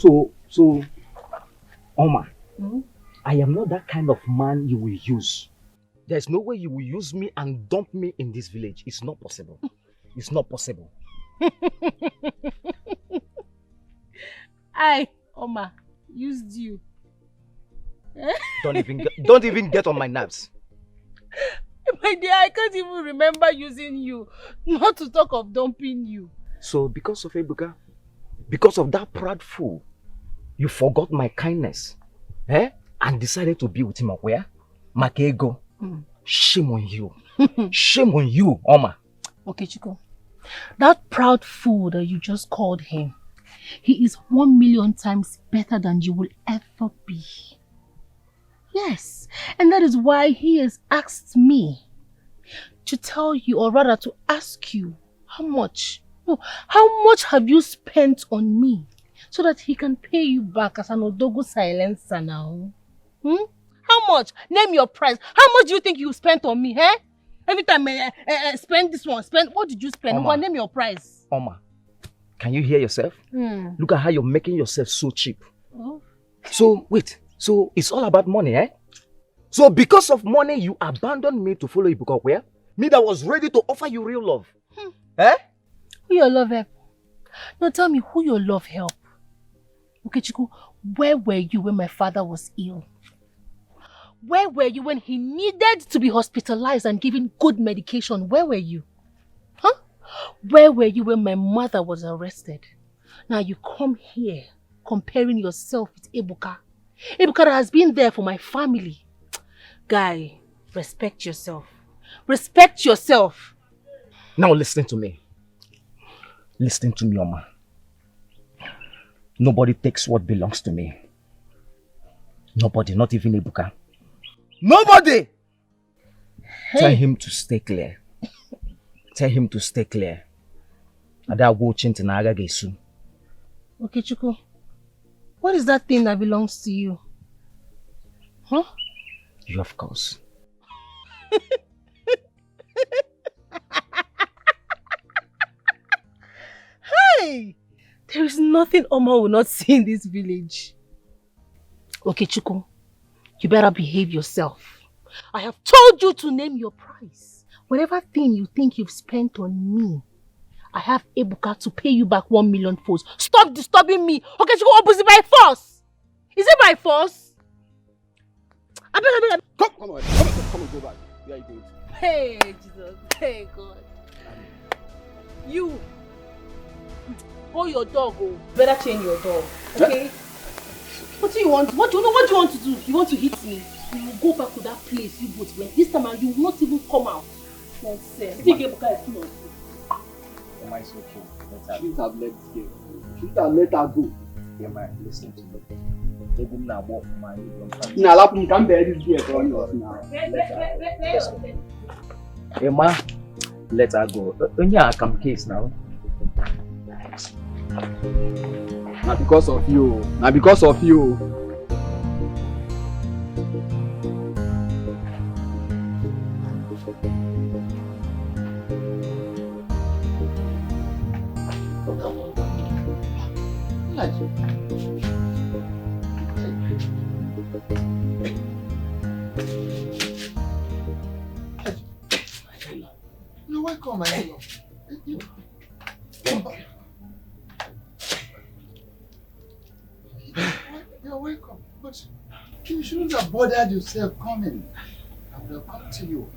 So, Oma, I am not that kind of man you will use. There's no way you will use me and dump me in this village. It's not possible. It's not possible. I, Oma, used you. Don't even get on my nerves. My dear, I can't even remember using you. Not to talk of dumping you. So because of Ebuka, because of that proud fool, you forgot my kindness, and decided to be with him where? Makego. Shame on you. Shame on you, Oma. Okay, Chico. That proud fool that you just called him, he is 1,000,000 times better than you will ever be. Yes, and that is why he has asked me to tell you, or rather to ask you, how much have you spent on me so that he can pay you back as an Odogo silencer now? How much? Name your price. How much do you think you spent on me, eh? Every time spend this one, what did you spend? Oma, name your price. Oma, can you hear yourself? Look at how you're making yourself so cheap. Oh. So, wait. So, it's all about money, eh? So, because of money, you abandoned me to follow Ibuka where? Me that was ready to offer you real love. Eh? Who your love help? Now tell me who your love help. Okay, Chiku, where were you when my father was ill? Where were you when he needed to be hospitalized and given good medication? Where were you? Huh? Where were you when my mother was arrested? Now you come here comparing yourself with Ebuka. Ebuka has been there for my family. Guy, respect yourself. Respect yourself. Now listen to me. Listen to me, Oma. Nobody takes what belongs to me. Nobody, not even Ebuka. Nobody! Hey. Tell him to stay clear. Tell him to stay clear. Ada watching Naija Gesu. Okay, Chuku. What is that thing that belongs to you? Huh? You, of course. Hey! There is nothing Oma will not see in this village. Okay, Chuku. You better behave yourself. I have told you to name your price. Whatever thing you think you've spent on me, I have Ebuka to pay you back 1,000,000 folds. Stop disturbing me. Okay, you go opposite by force. Is it by force? I beg. Come on, go back. Where are you going to? Hey, Jesus. Hey, God. You. Hold your dog, oh. Better chain your dog. Okay? What do you want? What do you want to do? You want to hit me? You will go back to that place you both went. This time you will not even come out. Nonsense. Think Ebuka is full of you. Am I so cool? You shouldn't have let her go. You shouldn't have let her go. Yeah, man, listen to me. Now, Lapum can't bear this here for us now. Emma, let her go. Only I come case now. Now because of you. Now because of you. You're welcome, my hello. You're welcome, but you shouldn't have bothered yourself coming. I would have come to you.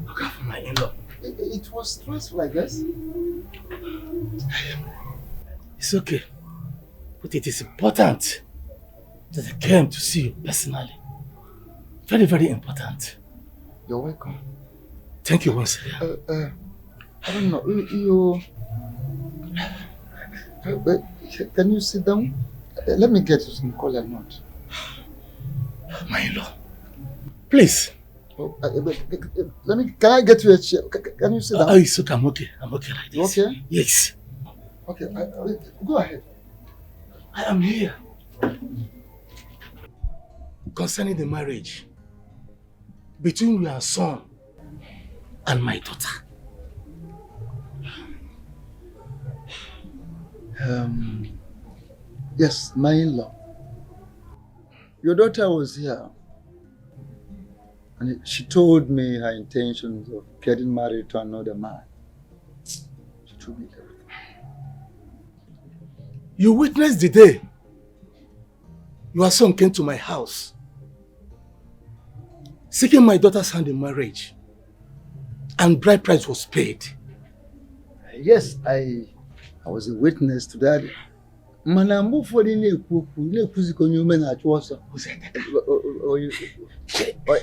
Look out for my in-law. It was stressful, I guess. It's okay, but it is important that I came to see you personally. Very, very important. You're welcome. Thank you once again. I don't know. Can you sit down? Let me get you some cola nut. My in-law, please. Oh, can I get you a chair? Can you sit down? Oh, it's okay. I'm okay. I'm okay like this. You okay? Yes. Okay, go ahead. I am here concerning the marriage between your son and my daughter. Yes, my in-law. Your daughter was here. And she told me her intentions of getting married to another man. She told me everything. You witnessed the day your son came to my house seeking my daughter's hand in marriage, and bride price was paid. Yes, I was a witness to that. Manambo for the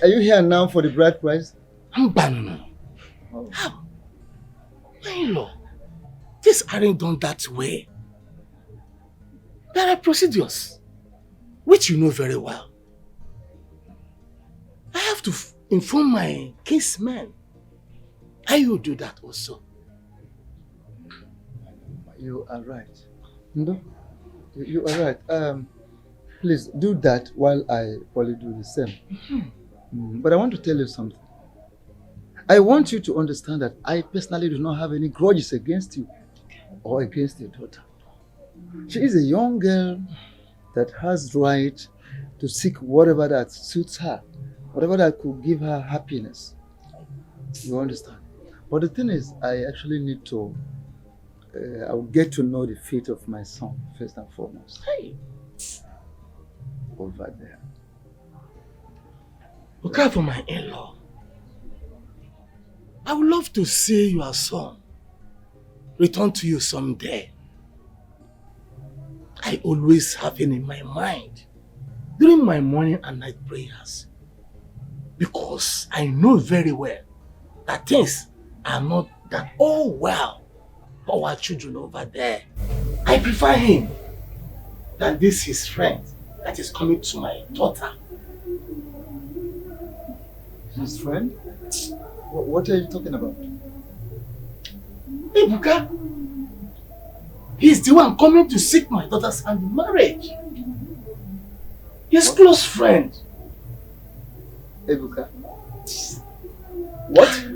Are you here now for the bride price? I'm banana. How? My-in-law, these aren't done that way. There are procedures, which you know very well. I have to inform my kinsmen. I will do that also. You are right. No? You are right. Please do that while I probably do the same. But I want to tell you something. I want you to understand that I personally do not have any grudges against you or against your daughter. She is a young girl that has right to seek whatever that suits her, whatever that could give her happiness. You understand? But the thing is, I actually need to, I will get to know the fate of my son first and foremost. Hey. Over there. Look out for my in-law. I would love to see your son return to you someday. I always have him in my mind during my morning and night prayers, because I know very well that things are not that all well for our children over there. I prefer him than this his friend that is coming to my daughter. His friend? What are you talking about? Ebuka, he's the one coming to seek my daughter's hand in marriage. His close friend. Ebuka? What?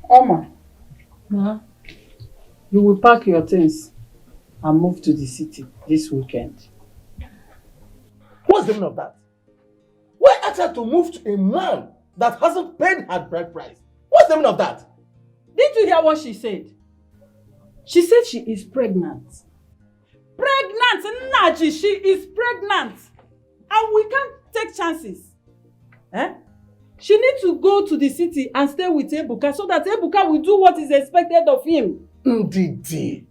Oma, you will pack your things and move to the city this weekend. What's the meaning of that? Why ask her to move to a man that hasn't paid her bride price? What's the meaning of that? Didn't you hear what she said? She said she is pregnant. Pregnant! Naji, she is pregnant! And we can't take chances. Eh? She needs to go to the city and stay with Ebuka so that Ebuka will do what is expected of him. Ndidi,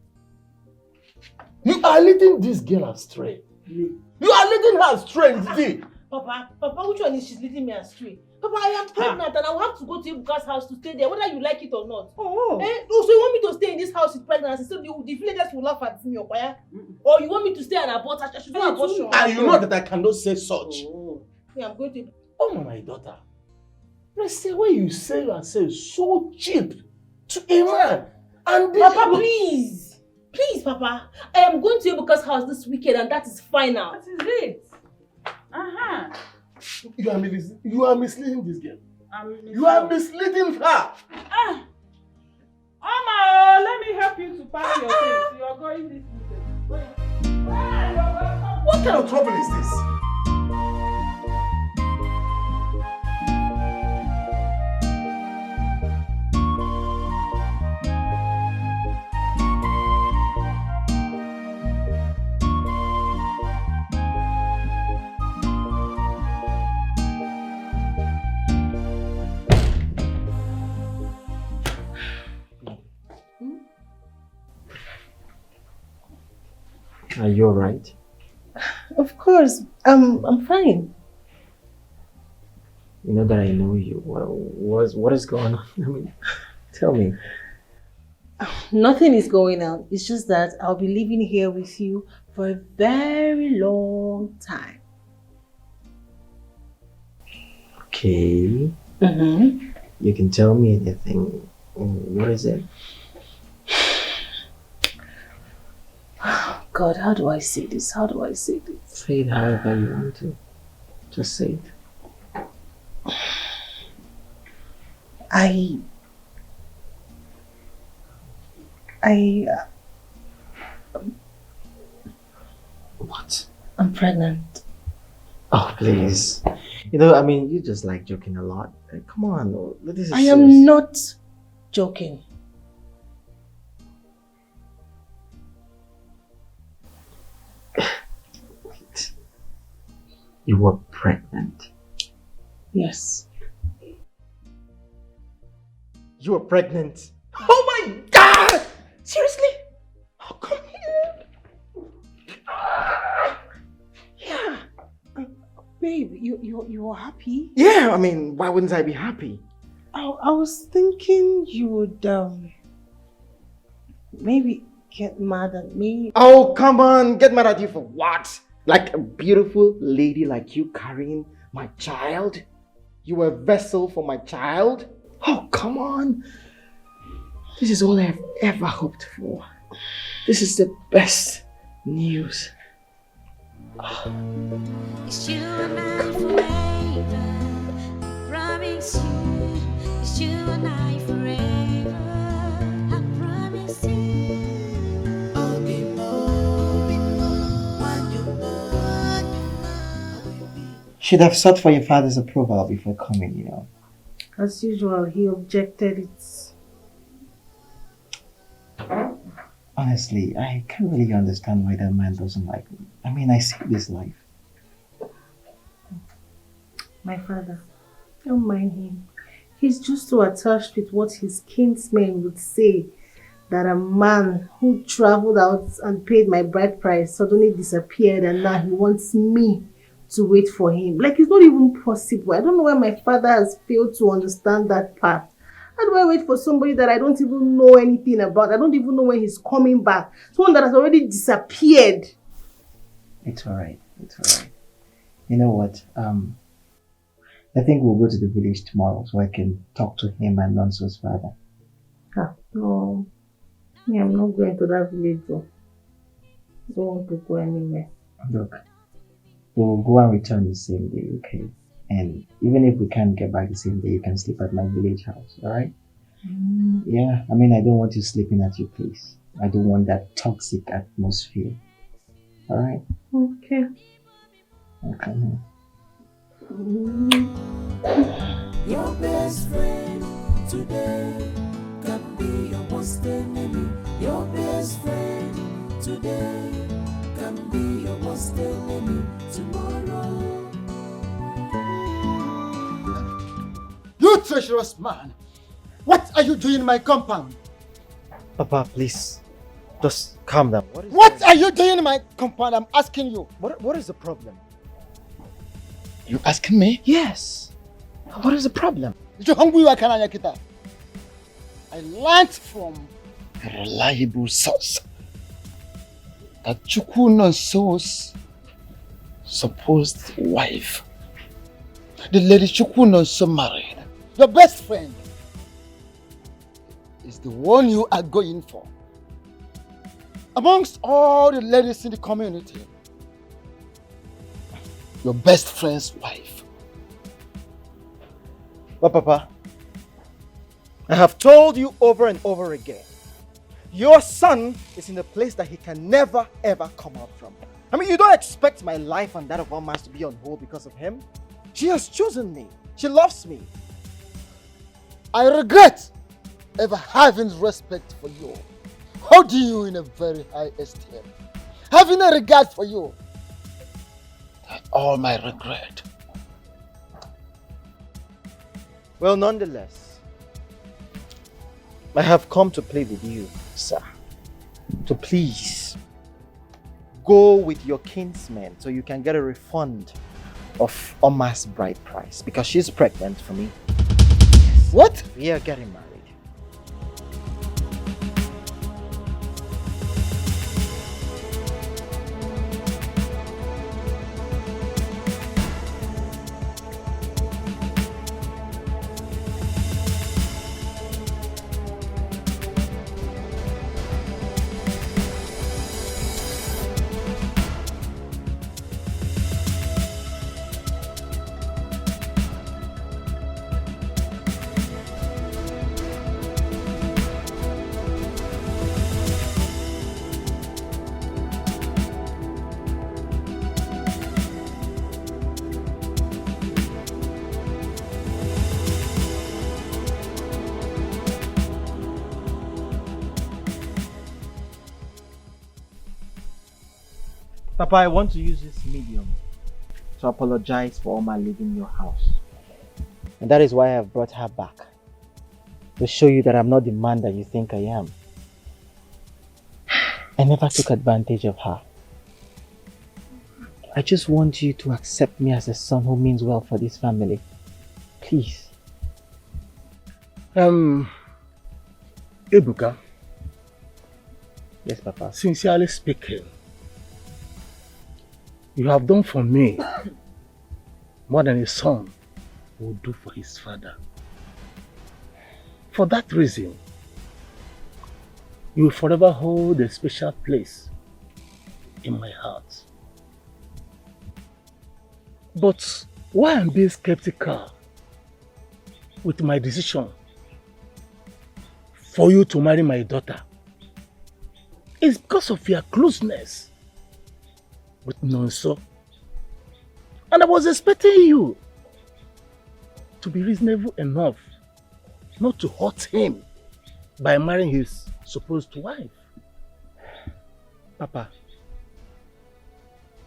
you are leading this girl astray. You are leading her astray, Ndidi. Papa, which one is she's leading me astray? Papa, I am pregnant and I will have to go to Ebuka's house to stay there, whether you like it or not. Oh. So you want me to stay in this house with pregnancy so the villagers will laugh at me, Okwaya? Or you want me to stay and abort? I should do abortion. And you know that I cannot say such. Yeah, I'm going to... Oh, my daughter. Let's say when you sell yourself so cheap to a man. And Papa, please. Please, Papa. I am going to Ebuka's house this weekend and that is final. That is it. You are misleading this girl. You are misleading her. Oma, let me help you to pack your things. You are going this weekend. What kind of trouble is this? Are you alright? Of course, I'm fine. You know that I know you. What is going on? I mean, tell me. Nothing is going on. It's just that I'll be living here with you for a very long time. Okay. Mm-hmm. You can tell me anything. What is it? God, how do I say this? How do I say this? Say it however you want to. Just say it. What? I'm pregnant. Oh, please. You know, I mean, you just like joking a lot. Come on, this is I am serious. not joking. Wait. You were pregnant? Yes. You were pregnant? Oh my God! Seriously? Oh, come here. Yeah. Babe, you are happy? Yeah, I mean, why wouldn't I be happy? I was thinking you would maybe get mad at me. Oh, come on. Get mad at you for what? Like a beautiful lady like you carrying my child? You were a vessel for my child? Oh, come on. This is all I've ever hoped for. This is the best news. It's you and I forever. I promise you. It's you and I forever. I promise you. I'll be more when you Should have sought for your father's approval before coming, you know. As usual, he objected it. Honestly, I can't really understand why that man doesn't like me. I mean, I saved his life. My father, don't mind him. He's just so attached with what his kinsmen would say that a man who traveled out and paid my bride price suddenly disappeared and now he wants me to wait for him. Like, it's not even possible. I don't know why my father has failed to understand that part. How do I wait for somebody that I don't even know anything about? I don't even know when he's coming back. Someone that has already disappeared. It's alright. It's alright. You know what? I think we'll go to the village tomorrow so I can talk to him and Nonso's father. No. Yeah, I'm not going to that village though. I don't want to go anywhere. Look, we'll go and return the same day, okay? And even if we can't get back the same day, you can sleep at my village house, alright? Yeah, I mean, I don't want you sleeping at your place. I don't want that toxic atmosphere. Alright? Okay. Okay. Your best friend today can be your worst enemy. Your best friend today can be your worst enemy tomorrow. You treacherous man! What are you doing in my compound? Papa, please. Just calm down. What are you doing in my compound? I'm asking you. What is the problem? You asking me? Yes. What is the problem? I learned from a reliable source that Chukwu Nonso's supposed wife, the lady Chukwu Nonso married, your best friend, is the one you are going for. Amongst all the ladies in the community, your best friend's wife. But Papa, I have told you over and over again, your son is in a place that he can never ever come out from. I mean, you don't expect my life and that of our man to be on hold because of him. She has chosen me. She loves me. I regret ever having respect for you, holding you in a very high esteem, having a regard for you. That's all my regret. Well, nonetheless, I have come to play with you, sir. To please. go with your kinsman so you can get a refund of Oma's bride price because she's pregnant for me. What? We are getting married. Papa, I want to use this medium to apologize for Oma leaving your house. And that is why I have brought her back. To show you that I'm not the man that you think I am. I never took advantage of her. I just want you to accept me as a son who means well for this family. Please. Ebuka. Yes, Papa. Sincerely speaking, you have done for me more than a son would do for his father. For that reason, you will forever hold a special place in my heart. But why I'm being skeptical with my decision for you to marry my daughter is because of your closeness with Nonso. And I was expecting you to be reasonable enough not to hurt him by marrying his supposed wife. Papa,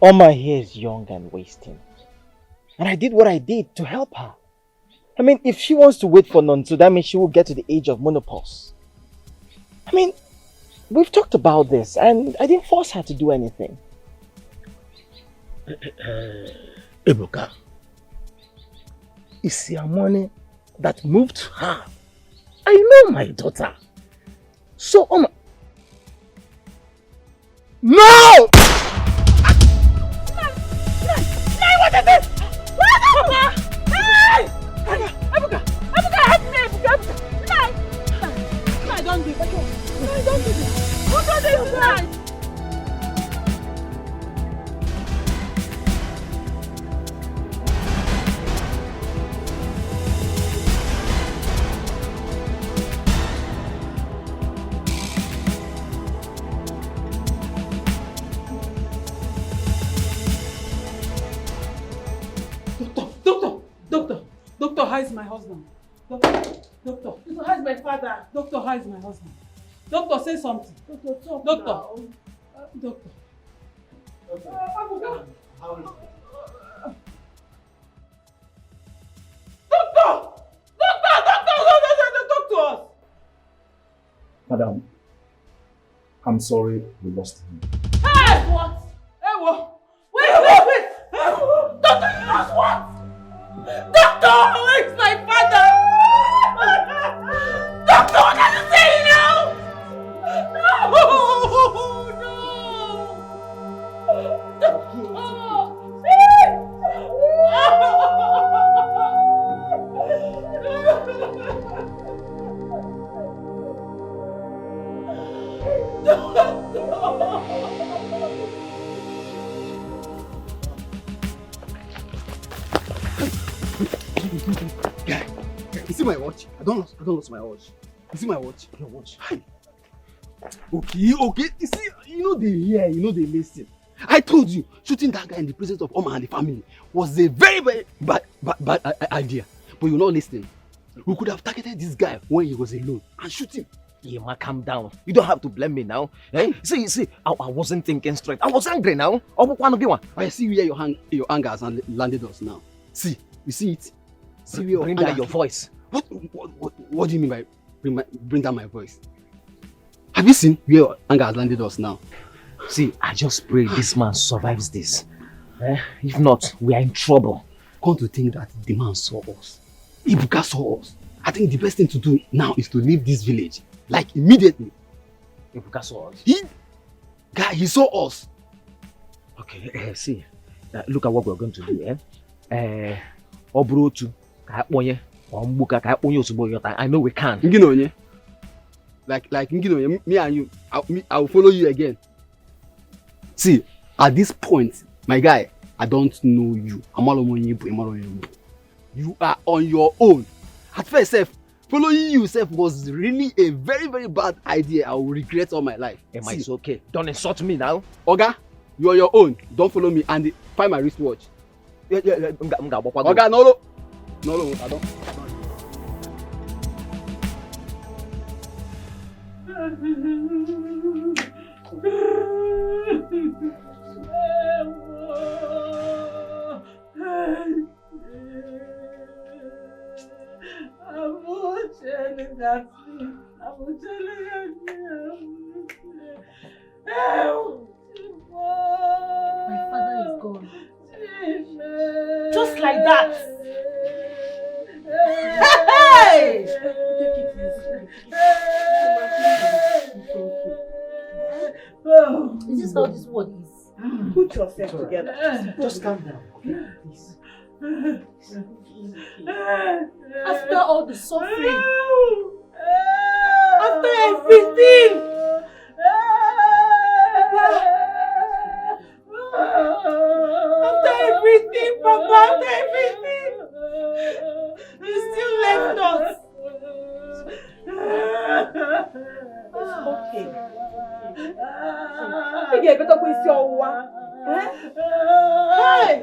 Oma here is young and wasting. And I did what I did to help her. I mean, if she wants to wait for Nonso, that means she will get to the age of menopause. I mean, we've talked about this and I didn't force her to do anything. Ebuka, it's your money that moved her. I know my daughter. So, Oma... No! What is this? Hey! Ebuka! Ebuka, help me! Ebuka! No, don't do this. No, don't do this. Who did this tonight? Doctor, how is my husband? Doctor, how is my father? Doctor, how is my husband? Doctor, say something. Doctor, talk now. Doctor. Doctor! Doctor! Madam, I'm sorry we lost him. Hey! What? Hey, what? Wait! Doctor, you lost what? Doctor, where's my father? Doctor, what are you saying now? Guy, you see my watch? I don't lose my watch. You see my watch? Your watch. Hi. Okay. You see, you know they hear, you know they listen. I told you, shooting that guy in the presence of Oma and the family was a very, very bad idea. But you're not listening. We could have targeted this guy when he was alone and shoot him. Yeah, man, calm down. You don't have to blame me now. Eh? See, I wasn't thinking straight. I was angry now. I see where your anger has landed us now. See, you see it? See where bring down your voice. What do you mean by bring down my voice? Have you seen where your anger has landed us now? See, I just pray this man survives this. If not, we are in trouble. Come to think that the man saw us. Ibuka saw us. I think the best thing to do now is to leave this village. Like immediately. Ibuka saw us. He saw us. Okay, see. Look at what we're going to do. Obrotu, I know we can. Like me and you, I will follow you again. See, at this point, my guy, I don't know you. You are on your own. At first, following you was really a very, very bad idea. I will regret all my life. Emma, it's okay. Don't insult me now. Oga, you are your own. Don't follow me and find my wristwatch. Oga, no, I don't. My father is gone. Just like that. Hey! Is this how this world is? Put yourself together. Just calm down, okay? Please. After all the suffering, after everything, Papa, after everything, you still left us. Okay. You better go with your wife. Hey!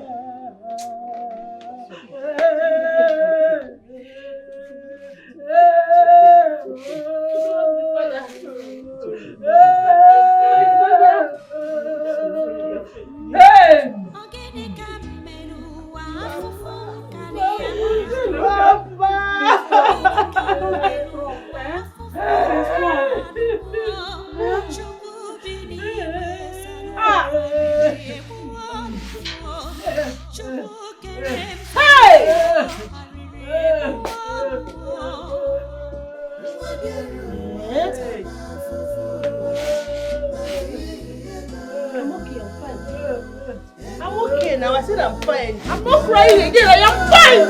I'm fine. I'm not crying again. I am fine.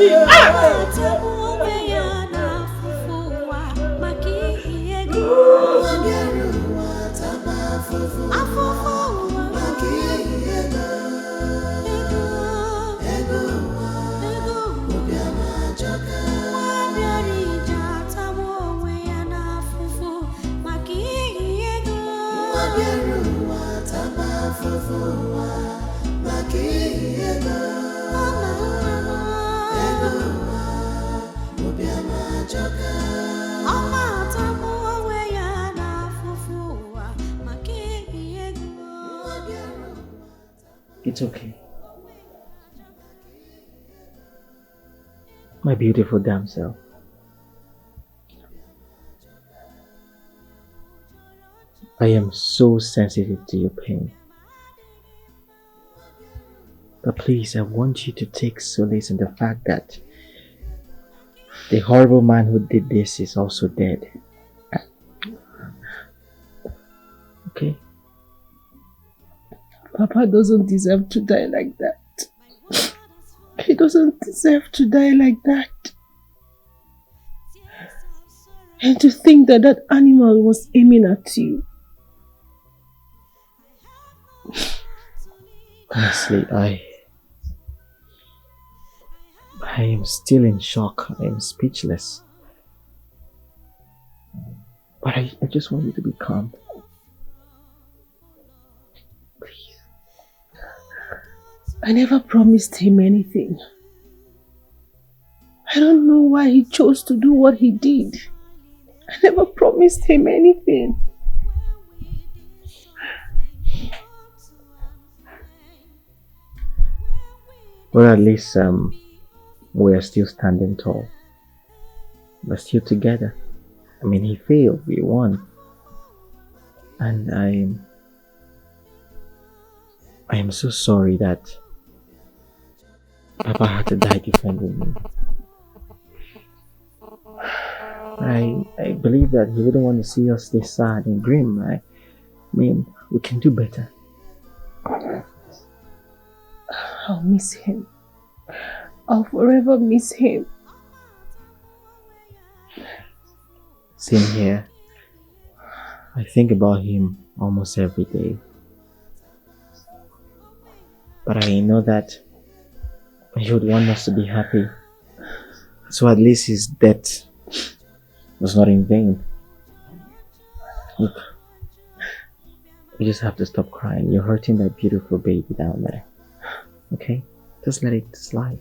It's okay. My beautiful damsel. I am so sensitive to your pain. But please, I want you to take solace in the fact that the horrible man who did this is also dead. Okay? Papa doesn't deserve to die like that. He doesn't deserve to die like that. And to think that that animal was aiming at you. Honestly, I am still in shock. I am speechless. But I just want you to be calm. Please. I never promised him anything. I don't know why he chose to do what he did. I never promised him anything. Well, at least we are still standing tall. We're still together. I mean, he failed, we won. And I am so sorry that Papa had to die defending me. I believe that he wouldn't want to see us stay sad and grim. I mean, we can do better. I'll miss him. I'll forever miss him. Same here. I think about him almost every day. But I know that he would want us to be happy. So at least his death was not in vain. Look, you just have to stop crying. You're hurting that beautiful baby down there. Okay? Just let it slide.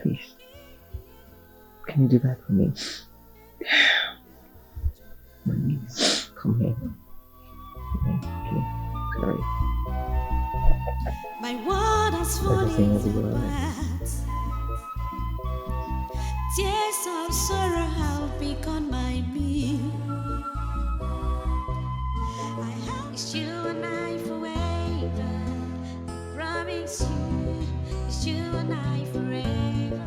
Please. Can you do that for me? Come here. Okay. Sorry. My world has fallen Everything will be alright. apart. Tears of sorrow have become my being. It's you and I forever. I promise you. It's you and I forever.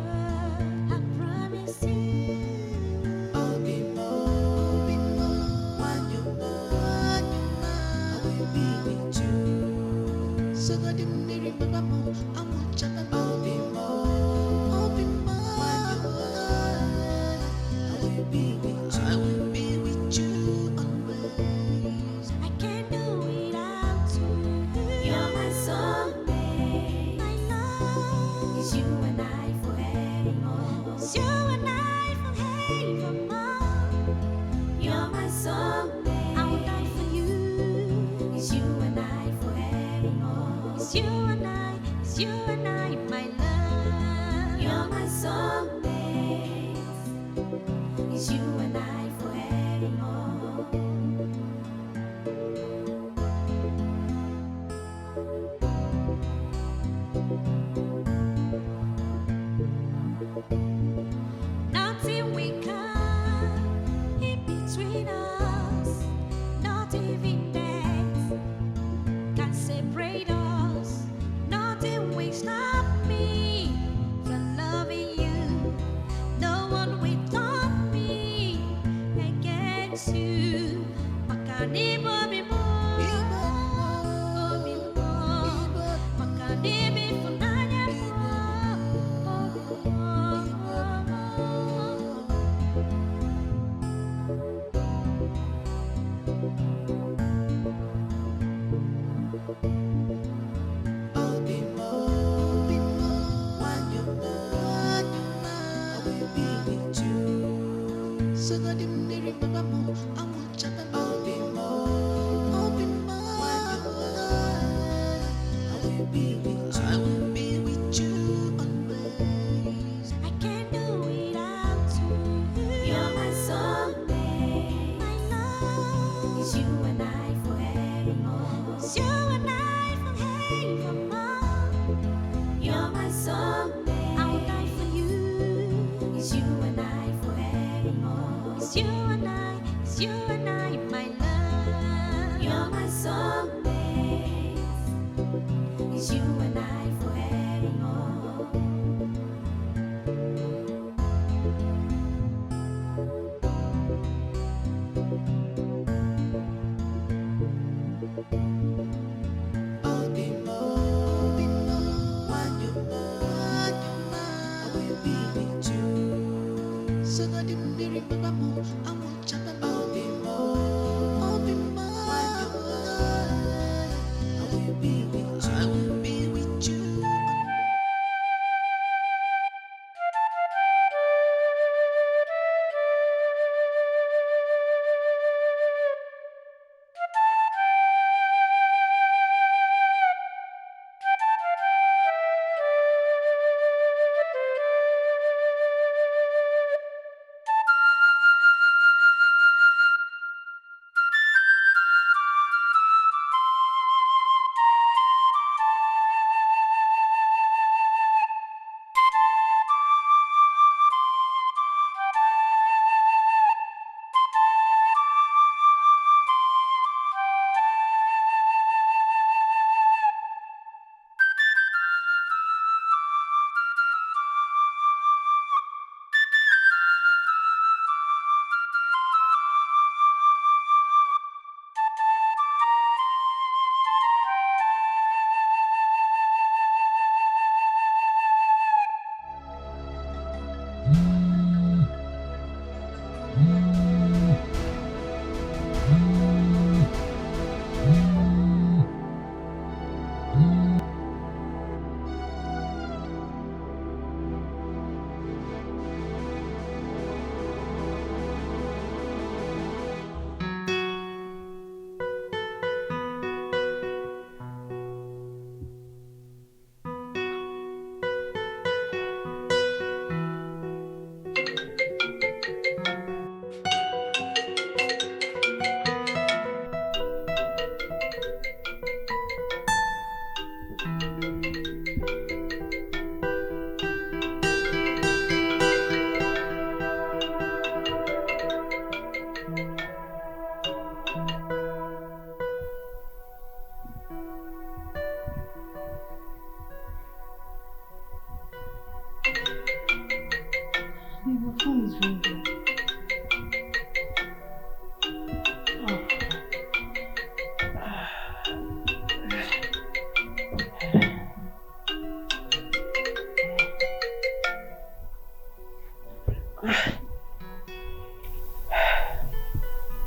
I promise you. I'll be more when you're gone. I will be with you. So God, you may remember more. I want you to know. I'll be more when you're gone. I will be with you. I will be with you always. I can't do without you. You're my soulmate. My love is you and I forevermore. It's you and I forevermore. You're my soulmate. I will die for you. It's you and I forevermore. It's you and I. It's you and I, my love. You're my soulmate. It's you and I forevermore. Nothing we can in between us. Not even death can separate us. Nothing will stop me from loving you. No one will stop me against you. Makanibo bibo, bibo, makanibi funanya I'll be more when you're gone. I will be with you. So God, you may remember more. I want you to know. I'll be more when you're gone. I will be with you. I will be with you always. I can't do without you. You're my soulmate. My love is you and I forevermore. It's you and I forevermore. You're my soulmate. I will die for you. It's you and I forevermore. It's you and I. It's you and I, my love. You're my soulmate. It's you and I forevermore. I'll be more when you're gone. I will be with you. So God, you may remember more. I want you to know. I'll be more when you're gone. I will be with you. I will be with you.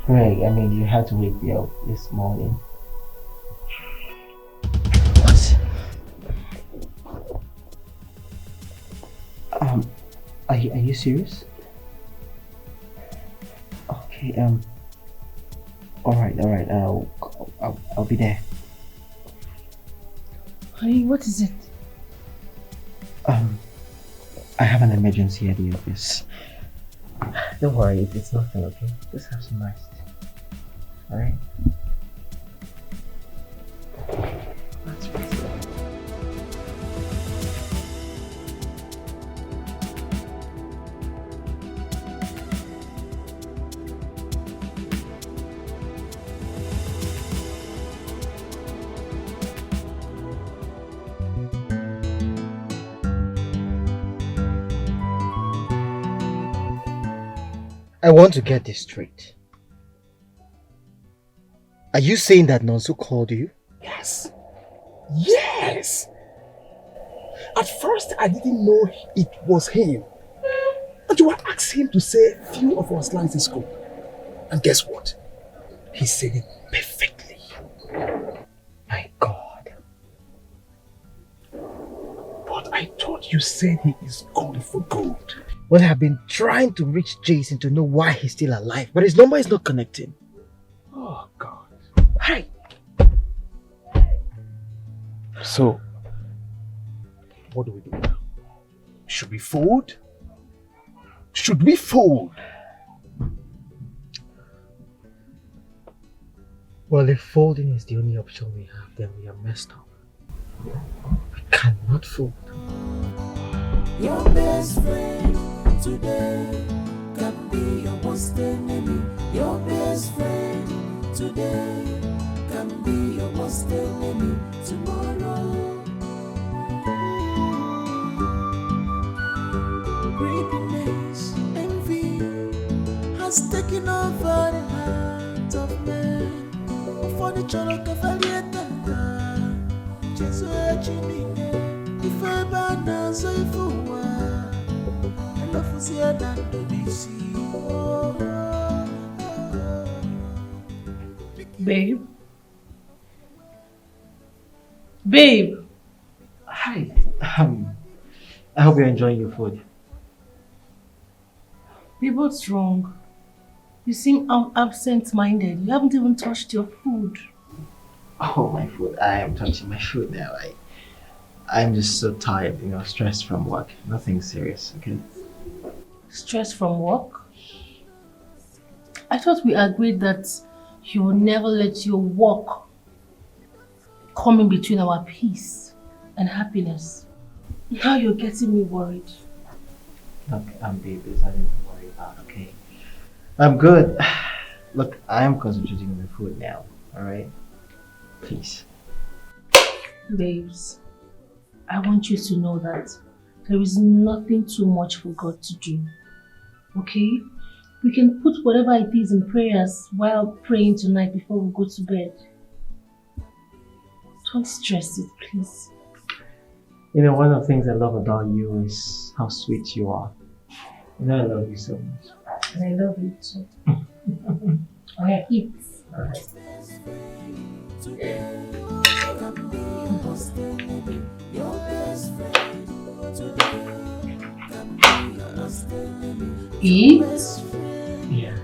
Greg, I mean, you had to wake me up this morning. What? Are you serious? Okay, alright, I'll be there. Honey, what is it? I have an emergency at the office. Don't worry, it's nothing, okay? Just have some rest. Alright? That's right. I want to get this straight. Are you saying that Nonso called you? Yes. Yes! At first, I didn't know it was him. And you were asking him to say a few of our slides in school. And guess what? He said it perfectly. My God. But I thought you said he is gone for good. Well, I've been trying to reach Jason to know why he's still alive, but his number is not connecting. Oh, God. Hi. So, what do we do now? Should we fold? Should we fold? Well, if folding is the only option we have, then we are messed up. We cannot fold. Your best friend today can be your worst enemy. Your best friend today can be your worst enemy tomorrow. Greediness, envy has taken over the heart of man. For the cholo kafalieta, Jesus echinine, ife bana so ifuwa, elafusia nando bisi. Babe? Babe! Hi. I hope you're enjoying your food. Babe, what's wrong? You seem absent-minded. You haven't even touched your food. Oh, my food. I am touching my food now. I'm just so tired, stressed from work. Nothing serious, okay? Stress from work? I thought we agreed that you will never let your work come in between our peace and happiness. Now you're getting me worried. Look, babe, there's nothing to worry about, okay? I'm good. Look, I am concentrating on the food now, alright? Please. Babes, I want you to know that there is nothing too much for God to do. Okay? We can put whatever it is in prayers while praying tonight before we go to bed. Don't stress it, please. One of the things I love about you is how sweet you are. No, I love you so much. And I love you too. Okay, eat. Eat? Yeah.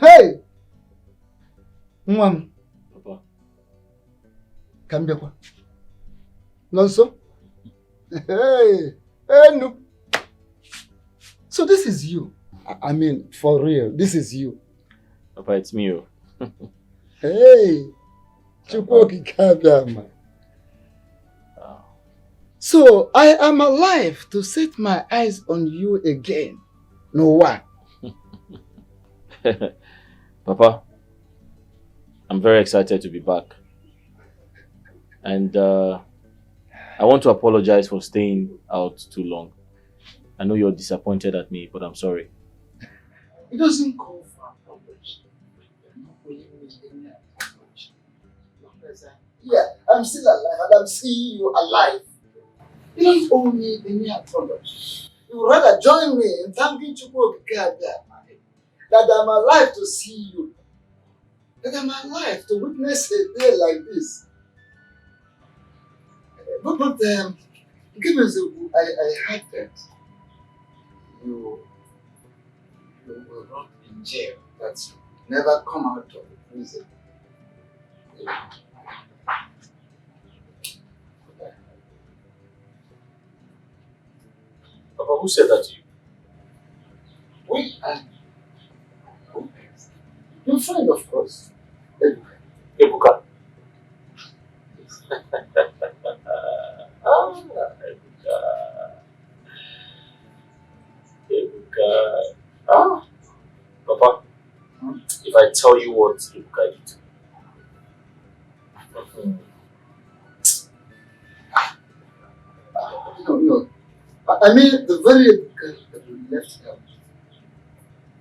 Hey! Mom. Papa. Come here. Lonso? Hey! Hey, no. So this is you. I mean, for real, this is you. Papa, it's me. Hey! Chupoki Kabiama. So I am alive to set my eyes on you again. No one. Papa, I'm very excited to be back. And I want to apologize for staying out too long. I know you're disappointed at me, but I'm sorry. It doesn't call for apology. Yeah, I'm still alive and I'm seeing you alive. You don't owe me any apology. You would rather join me in thanking Chukwuka that I'm alive to see you. That I'm alive to witness a day like this. But give me I heard that you will rot in jail. That you never come out of the prison. Papa, who said that to you? We are your friend, of course. Ebuka. Ebuka. Papa, if I tell you what Ebuka did to me. No. I mean, the very Ebuka that we left out.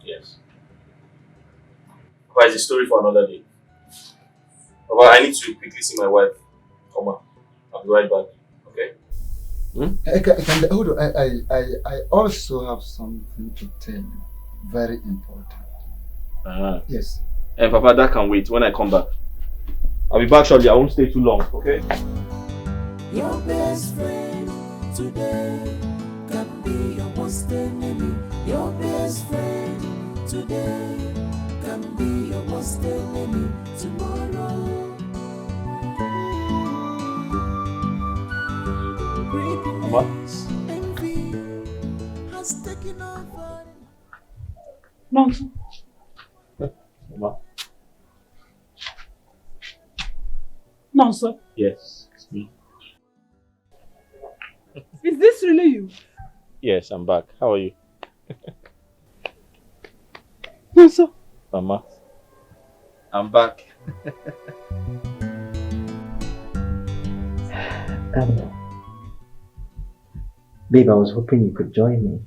Yes. Papa, it's a story for another day. Papa, I need to quickly see my wife. Oma, I'll be right back. Okay? Hold on. I also have something to tell you. Very important. Yes. And Papa, that can wait when I come back. I'll be back shortly. I won't stay too long, okay? Your best friend today can be your worst enemy. Your best friend today can be your worst enemy tomorrow. Mama? Envy has taken over. Nonsense. Mama? Nonsense. Yes, it's me. Is this really you? Yes, I'm back. How are you? Nonsense. Mama? I'm back. Babe, I was hoping you could join me.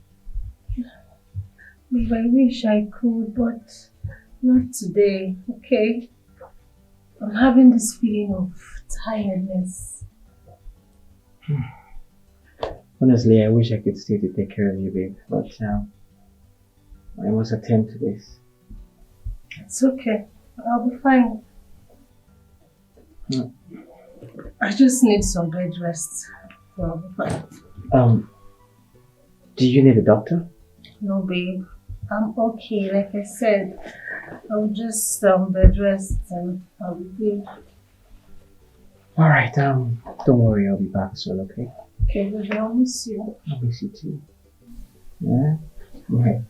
Babe, I wish I could, but Not today, okay? I'm having this feeling of tiredness. Honestly, I wish I could stay to take care of you, babe. But I must attend to this. It's okay. I'll be fine. I just need some bed rest. So I'll be fine. Do you need a doctor? No, babe. I'm okay. Like I said, I'll just bed rest and I'll be good. Alright, don't worry, I'll be back soon, okay? Okay, baby, I'll miss you. I'll miss you too. Yeah? Okay.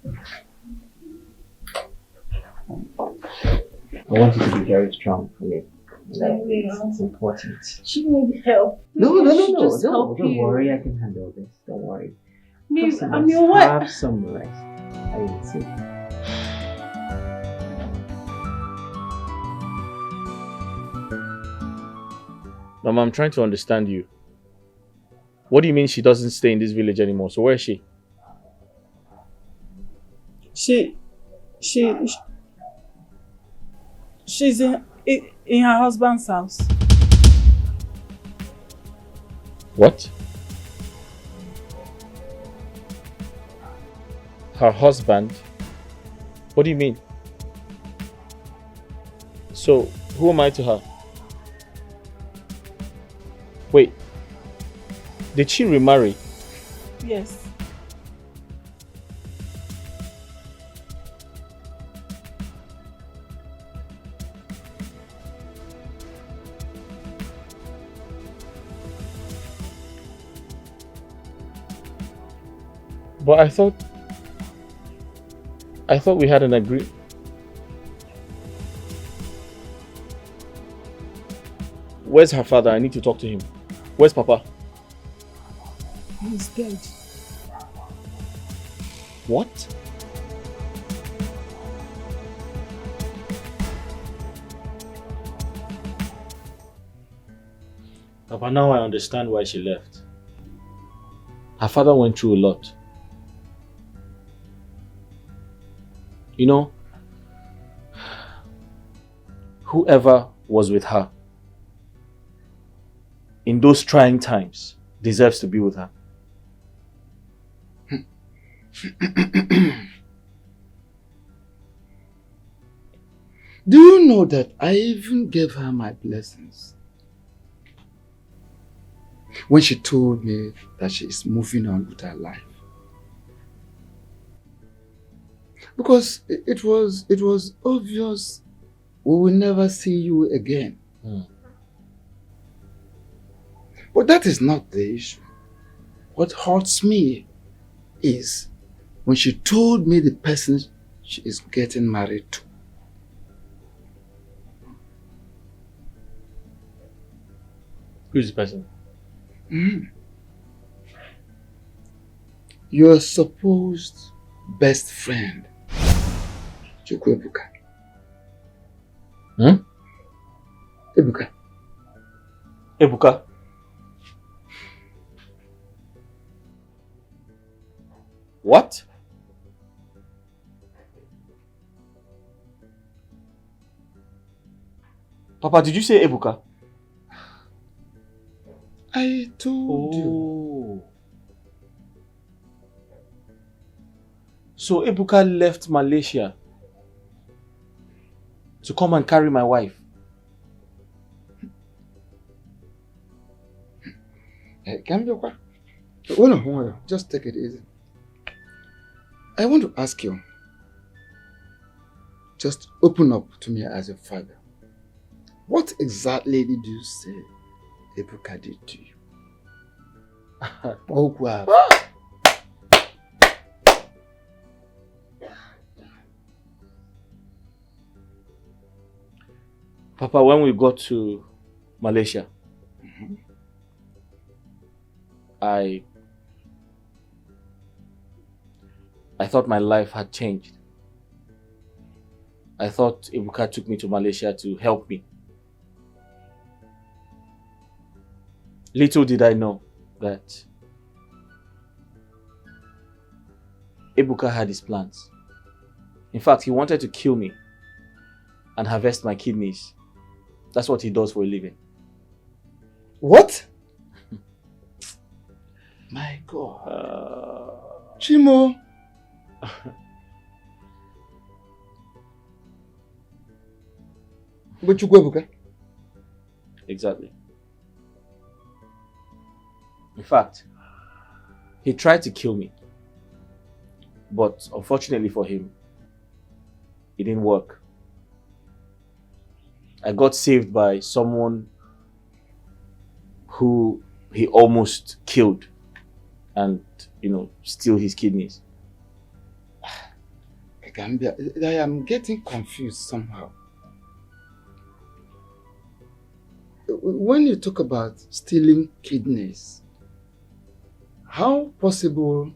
I want you to be very strong for me. It's important. She need help. No, Just don't help you. worry, I can handle this. Don't worry. Babe, Just I'm your wife. have some rest. I will see. Mama, I'm trying to understand you. What do you mean she doesn't stay in this village anymore? So where is she? She's in her husband's house. What? Her husband? What do you mean? So, who am I to her? Wait. Did she remarry? Yes. But I thought we had an agreement. Where's her father? I need to talk to him. Where's Papa? He's dead. What? Papa, now I understand why she left. Her father went through a lot. You know, whoever was with her in those trying times deserves to be with her. Do you know that I even gave her my blessings when she told me that she is moving on with her life? Because it was obvious we will never see you again. But that is not the issue. What hurts me is when she told me the person she is getting married to. Who's the person? Your supposed best friend, Ebuka. Ebuka. Ebuka? What? Papa, did you say Ebuka? I told you. So Ebuka left Malaysia to come and carry my wife. Hey, no, just take it easy. I want to ask you, just open up to me as your father. What exactly did you say Ebuka did to you? Papa, when we got to Malaysia, I thought my life had changed. I thought Ebuka took me to Malaysia to help me. Little did I know that Ebuka had his plans. In fact, he wanted to kill me and harvest my kidneys. That's what he does for a living. What? My God. Chimo. Exactly. In fact, he tried to kill me. But unfortunately for him, it didn't work. I got saved by someone who he almost killed and, steal his kidneys. Gambia, I am getting confused somehow. When you talk about stealing kidneys, how possible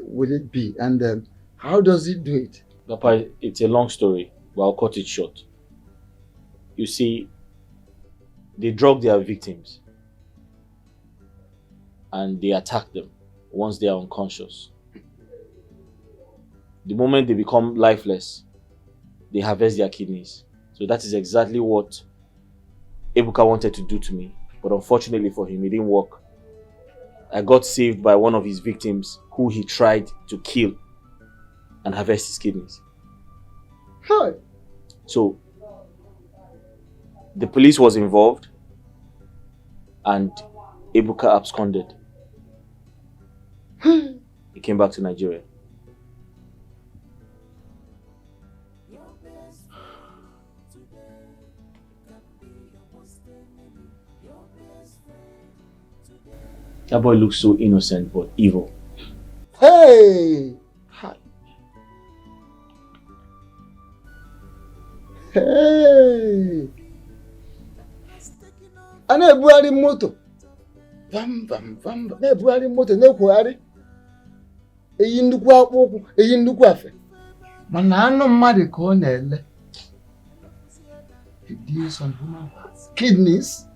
will it be, and how does it do it? Papa, it's a long story, but I'll cut it short. You see, they drug their victims and they attack them once they are unconscious. The moment they become lifeless, they harvest their kidneys. So that is exactly what Ebuka wanted to do to me, but unfortunately for him, it didn't work. I got saved by one of his victims who he tried to kill and harvest his kidneys. Hi. So, the police was involved and Ebuka absconded. He came back to Nigeria. That boy looks so innocent but evil. Hey! Hi. Hey! Ana ebuari moto. Vam. Na ebuari moto na ekwari. Eyi nnukwu akpụkwụ, eyi nnukwu afe. Mana anụ mmadụ ka ọ na-ele. He deals on human kidneys.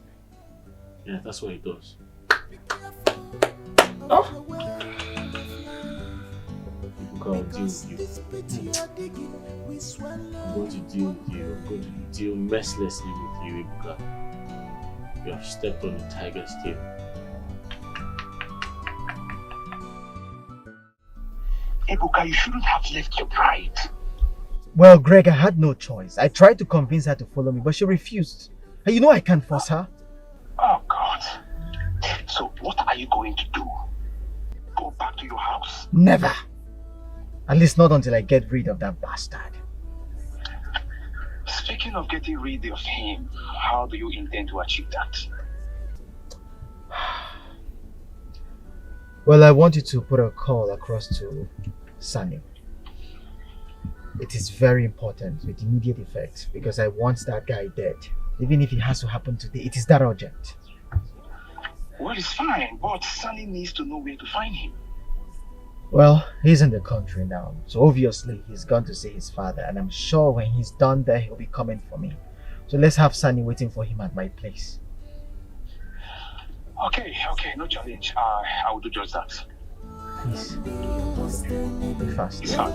Yeah, that's what he does. Oh. Ebuka will deal with you. I'm going to deal with you. I'm going to deal mercilessly with you, Ebuka. You have stepped on a tiger's tail. Ebuka, you shouldn't have left your bride. Well, Greg, I had no choice. I tried to convince her to follow me, but she refused. And you know I can't force her. Oh, God. So what are you going to do? Go back to your house? Never. At least not until I get rid of that bastard. Speaking of getting rid of him, how do you intend to achieve that? Well, I want you to put a call across to Sunny. It is very important with immediate effect because I want that guy dead. Even if it has to happen today, it is that urgent. Well, it's fine, but Sunny needs to know where to find him. Well, he's in the country now, so obviously he's gone to see his father, and I'm sure when he's done there, he'll be coming for me. So let's have Sunny waiting for him at my place. Okay, no challenge. I will do just that. Please. Be fast. It's fine.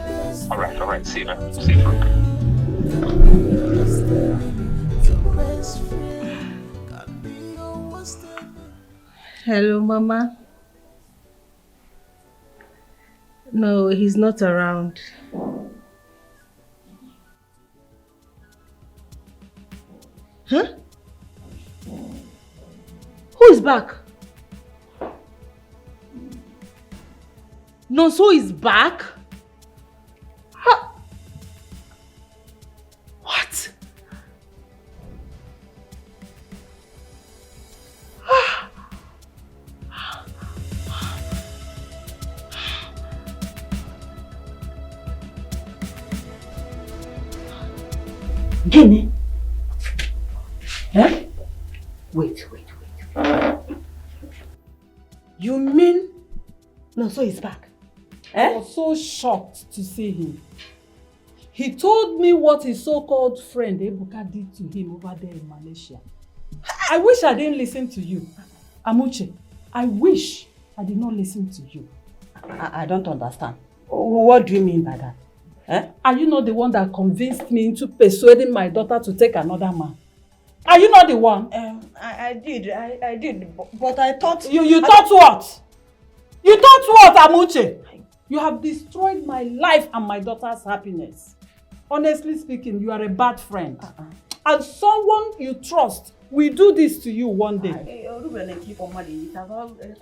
Alright, see you then. See you. Hello, Mama. No, he's not around. Huh? Who is back? Nonso is back? Huh? What? Guinea? Eh? Wait. You mean Nonso is back? I was so shocked to see him. He told me what his so-called friend Ebuka did to him over there in Malaysia. I wish I didn't listen to you. Amuche, I wish I did not listen to you. I don't understand. What do you mean by that? Eh? Are you not the one that convinced me into persuading my daughter to take another man? Are you not the one? I did, but I thought... You thought what? You thought what, Amuche? You have destroyed my life and my daughter's happiness. Honestly speaking, you are a bad friend. And someone you trust will do this to you one day.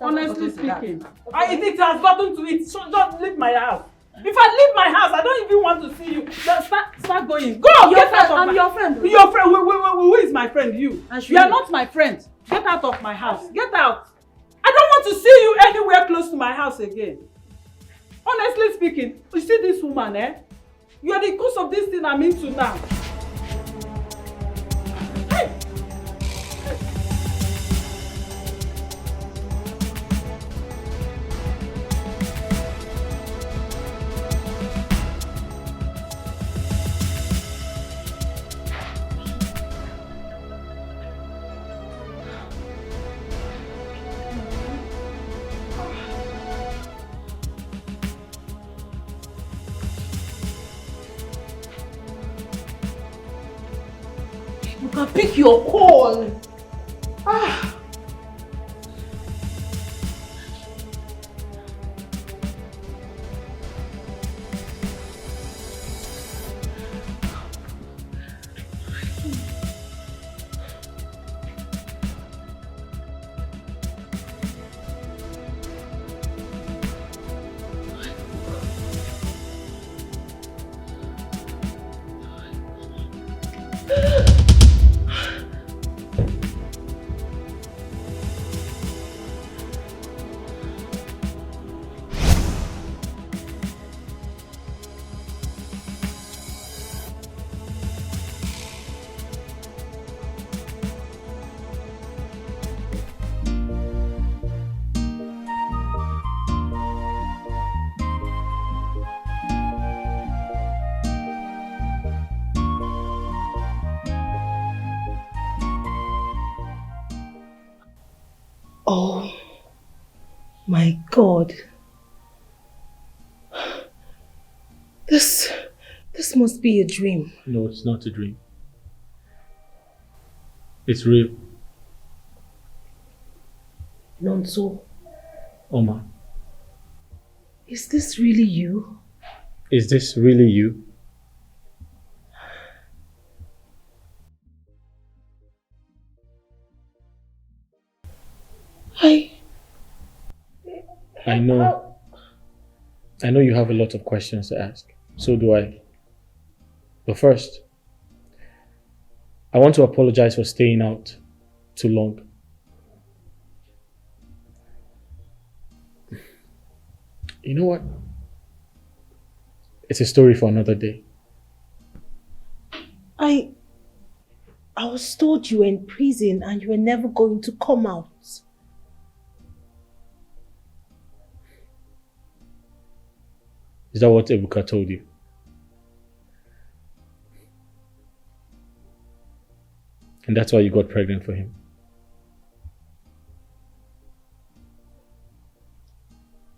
Honestly speaking, it has gotten to it. So just leave my house. If I leave my house, I don't even want to see you. Just start going. Go! Get out of my... I'm your friend. Your friend? Who is my friend? You. You are not my friend. Get out of my house. Get out. I don't want to see you anywhere close to my house again. Honestly speaking, you see this woman, eh? You are the cause of this thing I'm into now. Hey! You can pick your call. Ah. Oh my God. This must be a dream. No, it's not a dream. It's real. Nonso, Oma, is this really you? is this really you? I know you have a lot of questions to ask. So do I. But first, I want to apologize for staying out too long. You know what? It's a story for another day. I was told you were in prison and you were never going to come out. Is that what Ebuka told you? And that's why you got pregnant for him?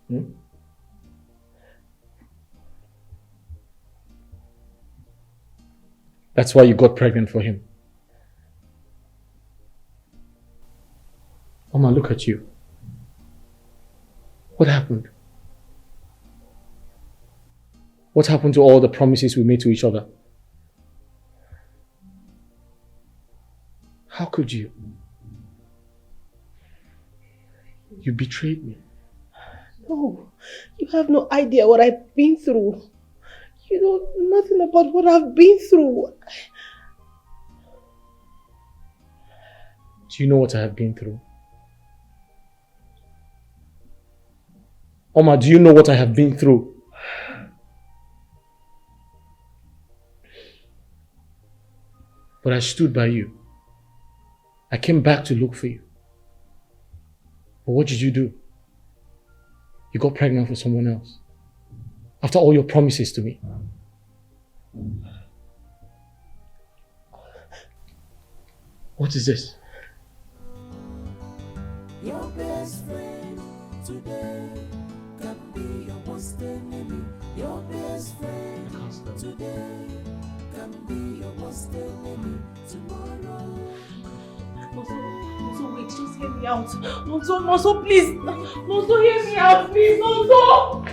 Hmm? That's why you got pregnant for him? Oma, look at you. What happened? What happened to all the promises we made to each other? How could you? You betrayed me. No, you have no idea what I've been through. You know nothing about what I've been through. Do you know what I have been through? Oma, do you know what I have been through? But I stood by you. I came back to look for you. But what did you do? You got pregnant for someone else. After all your promises to me. What is this? Your best friend today can be your worst enemy. Your best friend wait, just hear me out. Nonso, please. Nonso, hear me out, please. Nonso!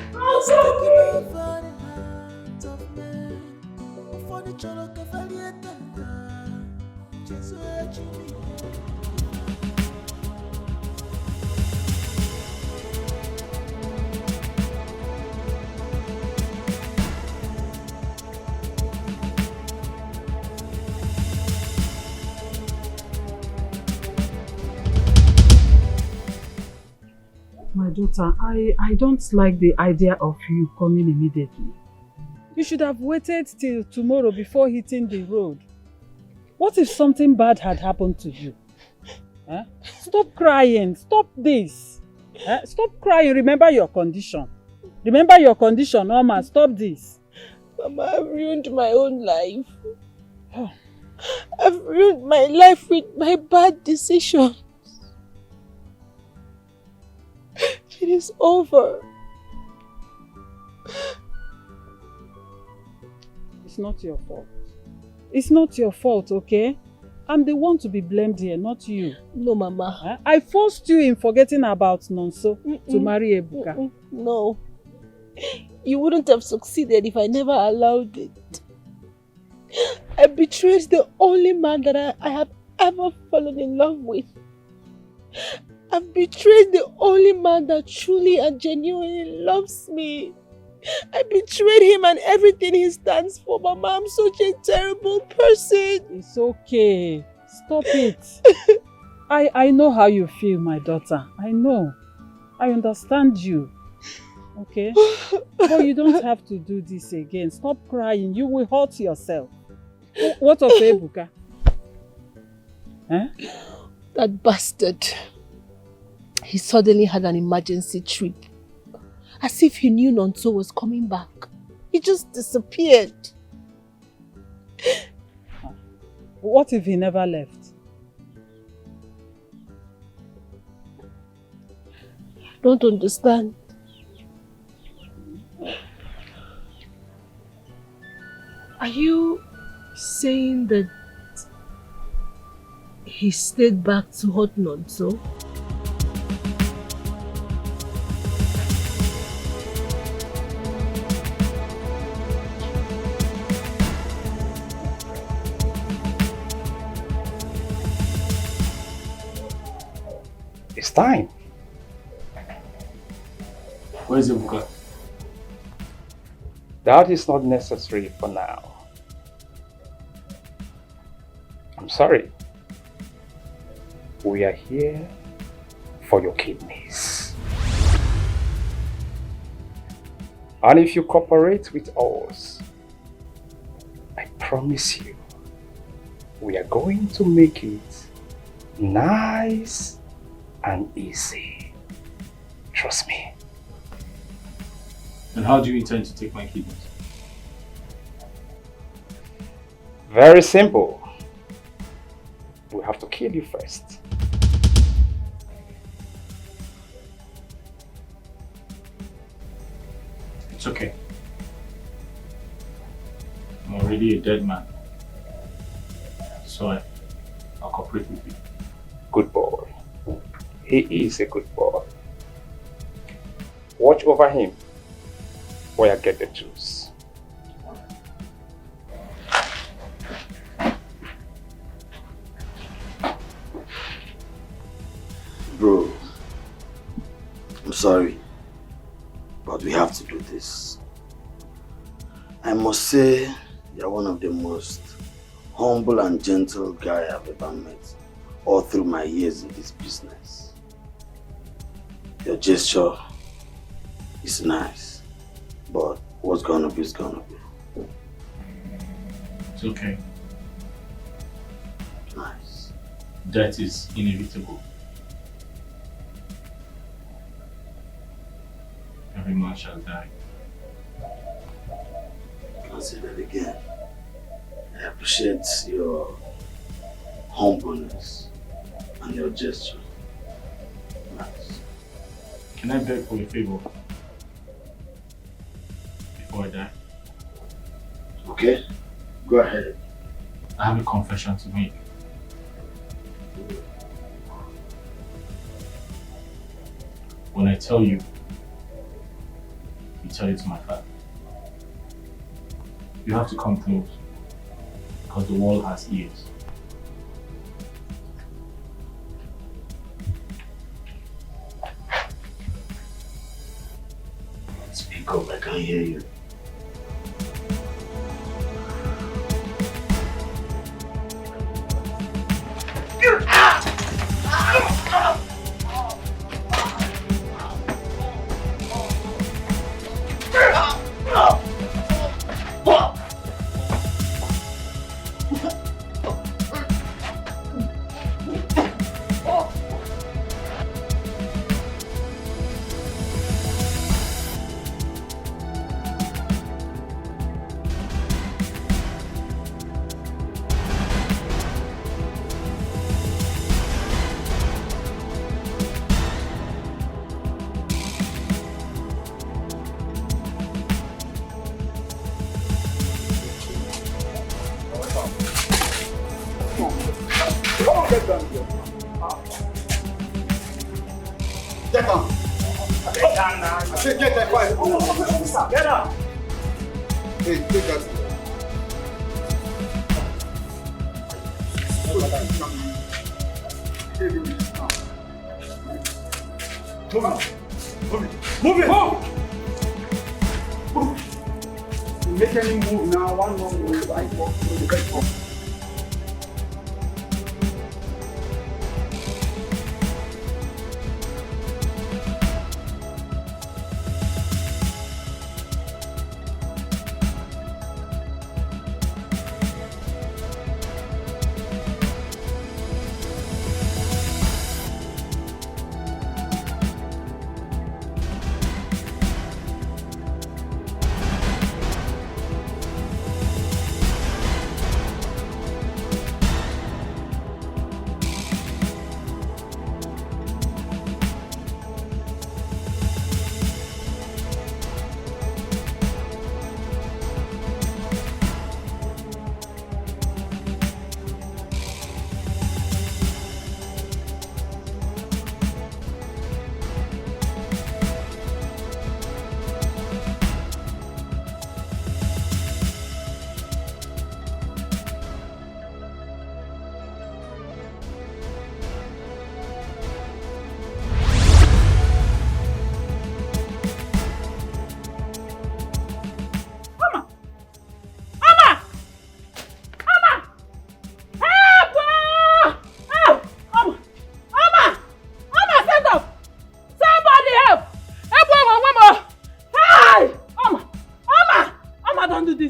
My daughter, I don't like the idea of you coming immediately. You should have waited till tomorrow before hitting the road. What if something bad had happened to you? Huh? Stop crying. Stop this. Stop crying. Remember your condition. Remember your condition, Norma. Stop this. Mama, I've ruined my own life. I've ruined my life with my bad decisions. It is over. It's not your fault. It's not your fault, okay? I'm the one to be blamed here, not you. No, Mama. I forced you in forgetting about Nonso to marry Ebuka. No. You wouldn't have succeeded if I never allowed it. I betrayed the only man that I have ever fallen in love with. I've betrayed the only man that truly and genuinely loves me. I betrayed him and everything he stands for. Mama, I'm such a terrible person. It's okay. Stop it. I know how you feel, my daughter. I know. I understand you. Okay? But you don't have to do this again. Stop crying. You will hurt yourself. What of Ebuka? That bastard. He suddenly had an emergency trip. As if he knew Nonso was coming back. He just disappeared. What if he never left? I don't understand. Are you saying that he stayed back to hurt Nonso? It's time. Where's Ebuka? That is not necessary for now. I'm sorry. We are here for your kidneys. And if you cooperate with us, I promise you, we are going to make it nice and easy. Trust me. And how do you intend to take my kidneys? Very simple. We have to kill you first. It's okay. I'm already a dead man. So I'll cooperate with you. Good boy. He is a good boy. Watch over him while I get the juice. Bro, I'm sorry, but we have to do this. I must say, you're one of the most humble and gentle guy I've ever met all through my years in this business. Your gesture is nice, but what's gonna be is gonna be. It's okay. Nice. Death is inevitable. Every man shall die. I'll say that again. I appreciate your humbleness and your gesture. Nice. Can I beg for a favor? Before I die? Okay, go ahead. I have a confession to make. When I tell you, you tell it to my father. You have to come close, because the wall has ears. Speak up, I can't hear you. Get down. Get down now. I said get that quiet. Officer, get up. Hey, take that. Move it. Move. Make any move now. One more move. I walk through the back door.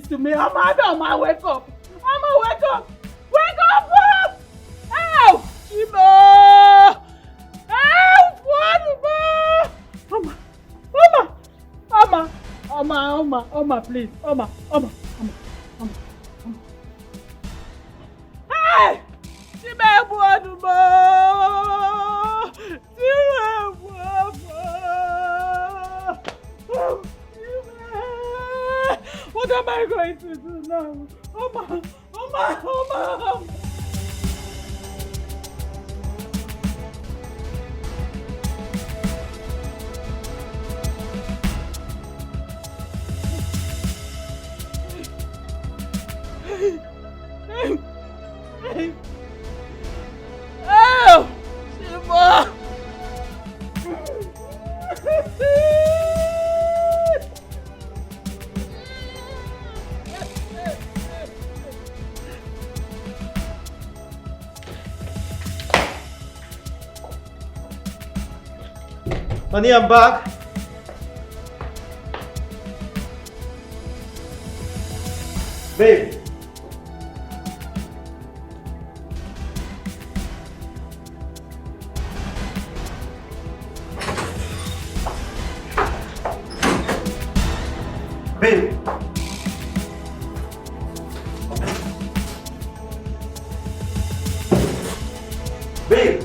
To me, Mama, wake up! Mama, wake up! Wake up! Help! Chimo! Help! Mama, please, Mama. Hey! Chimo, what am I going to do now? Mama! Oh! Shiva! Honey, I'm back. Babe. Babe. Babe.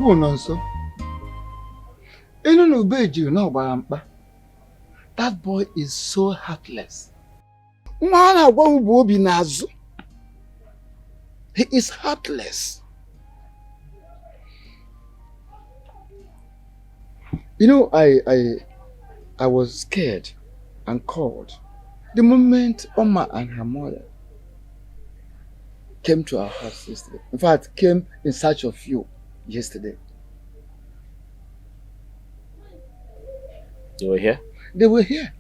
Ogwu nọ nso. Enu na ube jiri na ọgbara mkpa. That boy is so heartless. Nwa a na-agwa m bụ obi n'azụ. He is heartless. You know, I was scared and called the moment Oma and her mother came to our house yesterday. In fact, came in search of you yesterday. They were here? They were here.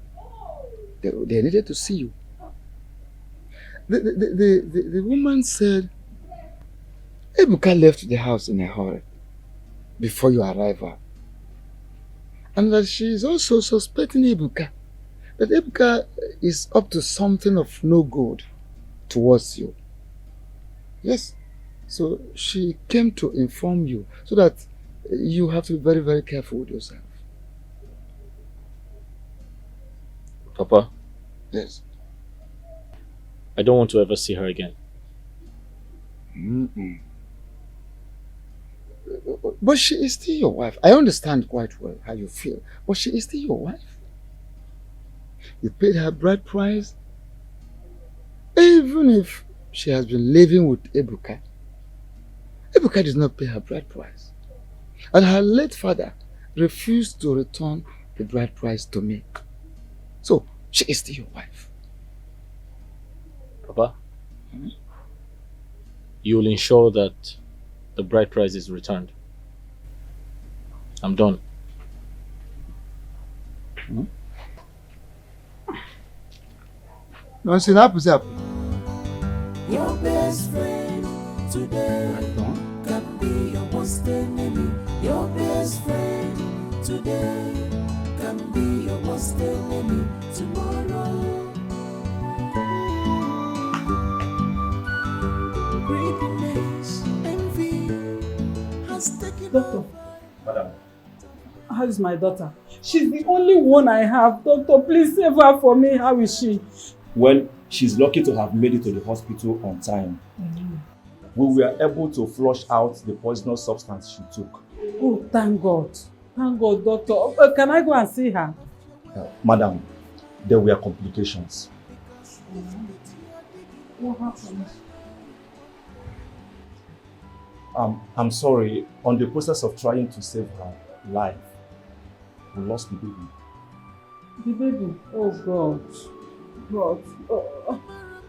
They needed to see you. The woman said Ebuka left the house in a hurry before your arrival. And that she is also suspecting Ebuka. That Ebuka is up to something of no good towards you. Yes. So she came to inform you so that you have to be very, very careful with yourself. Papa? Yes. I don't want to ever see her again. But she is still your wife. I understand quite well how you feel. But she is still your wife. You paid her bride price. Even if she has been living with Ebuka, Ebuka did not pay her bride price. And her late father refused to return the bride price to me. So, she is still your wife. Papa? You will ensure that the bride price is returned. I'm done. No, it's up. Your best friend today can be your worst enemy. Your best friend today can be your worst enemy tomorrow. Greediness, envy has taken Doctor. Madam. How is my daughter? She's the only one I have. Doctor, please save her for me. How is she? Well, she's lucky to have made it to the hospital on time. We were able to flush out the poisonous substance she took. Oh, thank God. Thank God, doctor. Can I go and see her? Madam, there were complications. What happened? I'm sorry, on the process of trying to save her life, we lost the baby. The baby? Oh, God. God.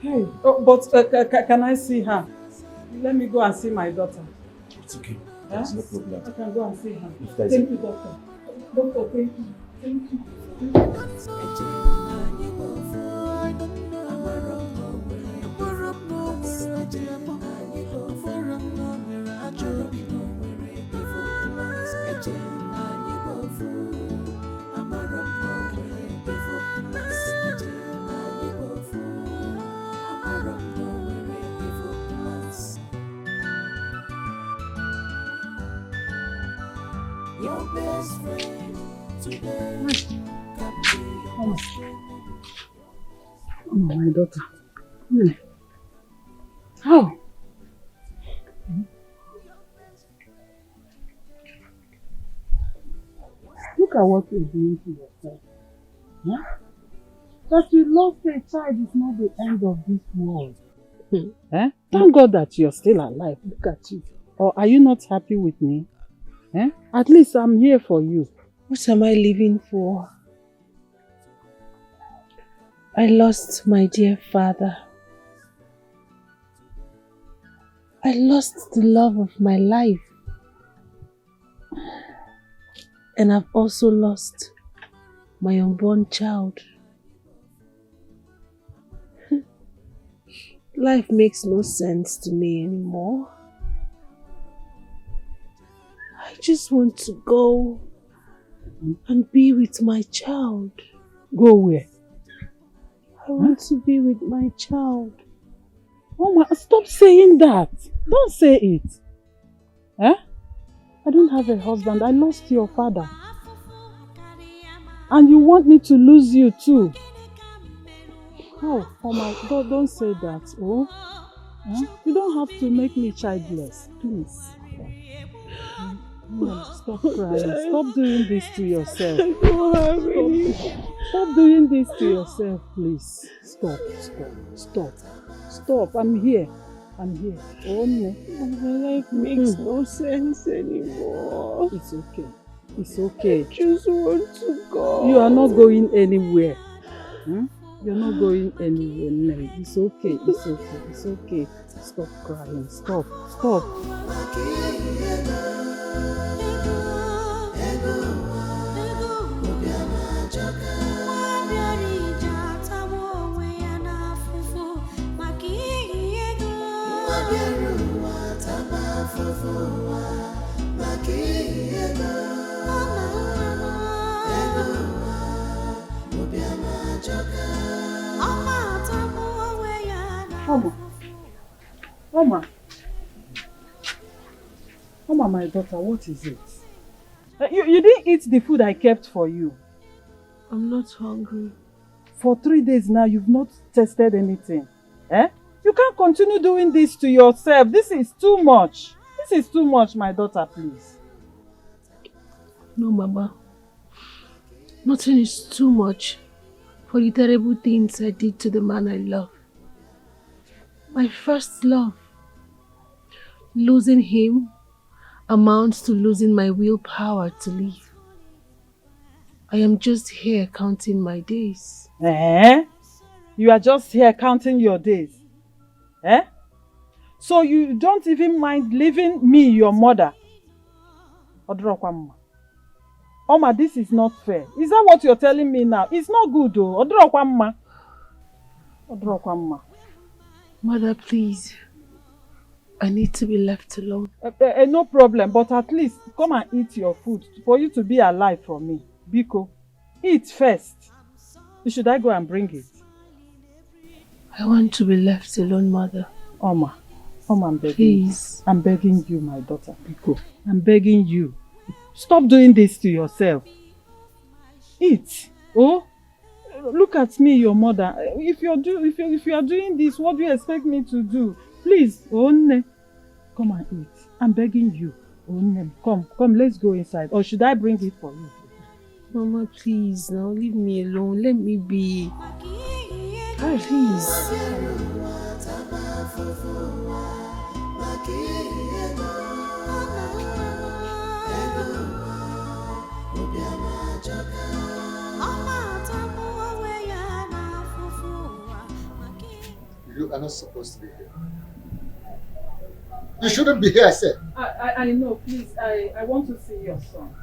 Hey, but can I see her? Let me go and see my daughter. It's okay. There's no problem. I can go and see her. Thank you, doctor. Doctor, thank you. Thank you. Your best friend today can be your best friend. Oh, my daughter. How? Look at what you're doing to yourself. Yeah? That you lost a child is not the end of this world. Eh? Thank God that you're still alive. Look at you. Or are you not happy with me? Eh? At least I'm here for you. What am I living for? I lost my dear father. I lost the love of my life. And I've also lost my unborn child. Life makes no sense to me anymore. I just want to go and be with my child. Go where? I want to be with my child. Mama, stop saying that. Don't say it. Eh? I don't have a husband. I lost your father. And you want me to lose you too. Oh, Mama, don't say that. Oh, you don't have to make me childless, please. Stop crying. Stop doing this to yourself. I don't have any. Stop doing this to yourself, please. Stop. I'm here. Oh, no. My life makes no sense anymore. It's okay. I just want to go. You are not going anywhere. You're not going anywhere, Nelly. It's okay. Stop crying. Stop. Oma, my daughter, what is it? You didn't eat the food I kept for you. I'm not hungry. For 3 days now, you've not tasted anything. You can't continue doing this to yourself. This is too much. My daughter, please. No, Mama. Nothing is too much for the terrible things I did to the man I love. My first love. Losing him amounts to losing my willpower to live. I am just here counting my days. You are just here counting your days? So you don't even mind leaving me, your mother? Oma, this is not fair. Is that what you're telling me now? It's not good though. Mother, please. I need to be left alone. No problem, but at least come and eat your food for you to be alive for me. Biko, eat first. Should I go and bring it? I want to be left alone, Mother. Oma, I'm begging Please. you. I'm begging you, my daughter. Biko, I'm begging you. Stop doing this to yourself. Eat. Oh, look at me, your mother. If you are doing this, what do you expect me to do? Please, Onne, come and eat. I'm begging you. Onne, come, let's go inside. Or should I bring it for you? Mama, please, now leave me alone. Let me be. Please. You are not supposed to be here. You shouldn't be here, I said. I know, please. I want to see your son.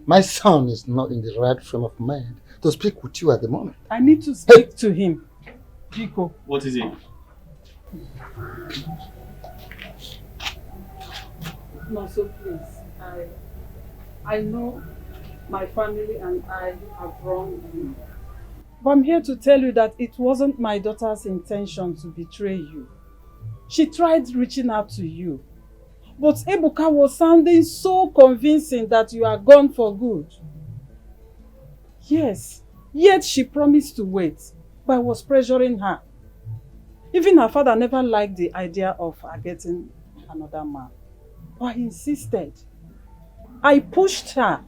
My son is not in the right frame of mind to speak with you at the moment. I need to speak to him. Biko. What is it? No, so please. I know my family and I have wronged you. But I'm here to tell you that it wasn't my daughter's intention to betray you. She tried reaching out to you. But Ebuka was sounding so convincing that you are gone for good. Yes, yet she promised to wait, but I was pressuring her. Even her father never liked the idea of her getting another man. But I insisted. I pushed her.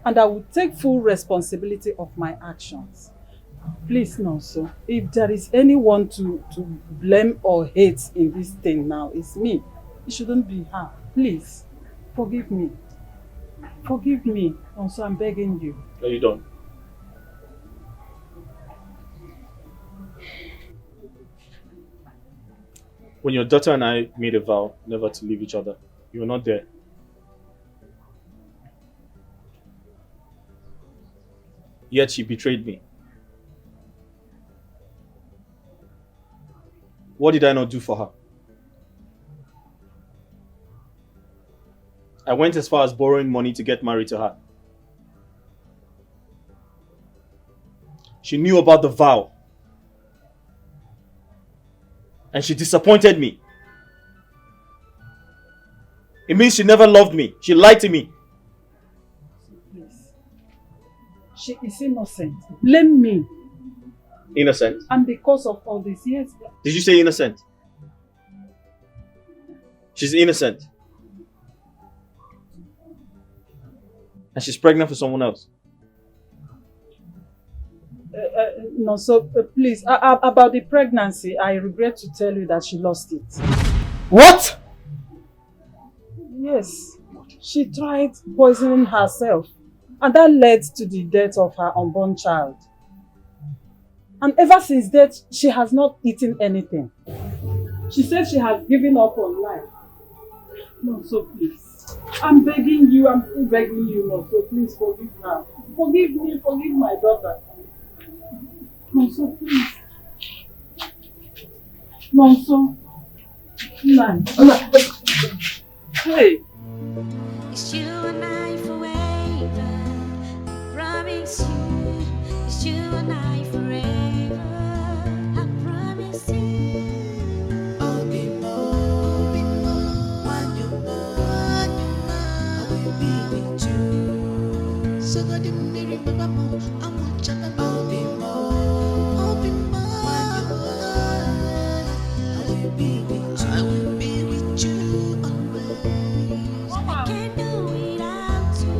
And I will take full responsibility of my actions. Please, Nonso, if there is anyone to blame or hate in this thing now, it's me. It shouldn't be her. Please, forgive me. Forgive me, Nonso, I'm begging you. Are you done? When your daughter and I made a vow never to leave each other, you were not there. Yet she betrayed me. What did I not do for her? I went as far as borrowing money to get married to her. She knew about the vow. And she disappointed me. It means she never loved me. She lied to me. She is innocent. Blame me. Innocent? And because of all this, yes. Did you say innocent? She's innocent. And she's pregnant for someone else. No, so please, about the pregnancy, I regret to tell you that she lost it. What? Yes, she tried poisoning herself, and that led to the death of her unborn child. And ever since that, she has not eaten anything. She said she has given up on life. No, so please, I'm begging you, I'm still begging you, no, so please forgive her. Forgive me, forgive my daughter. No, so please. No, so. Man. Hey. It's you and I forever. Promise you. It's you and I forever. I promise you. I'll be more when you're gone. I will be with you. So God, you may remember more. I want you to know be more. I'll be more when you're gone. I will be with you. I will be with you always. I can't do without you.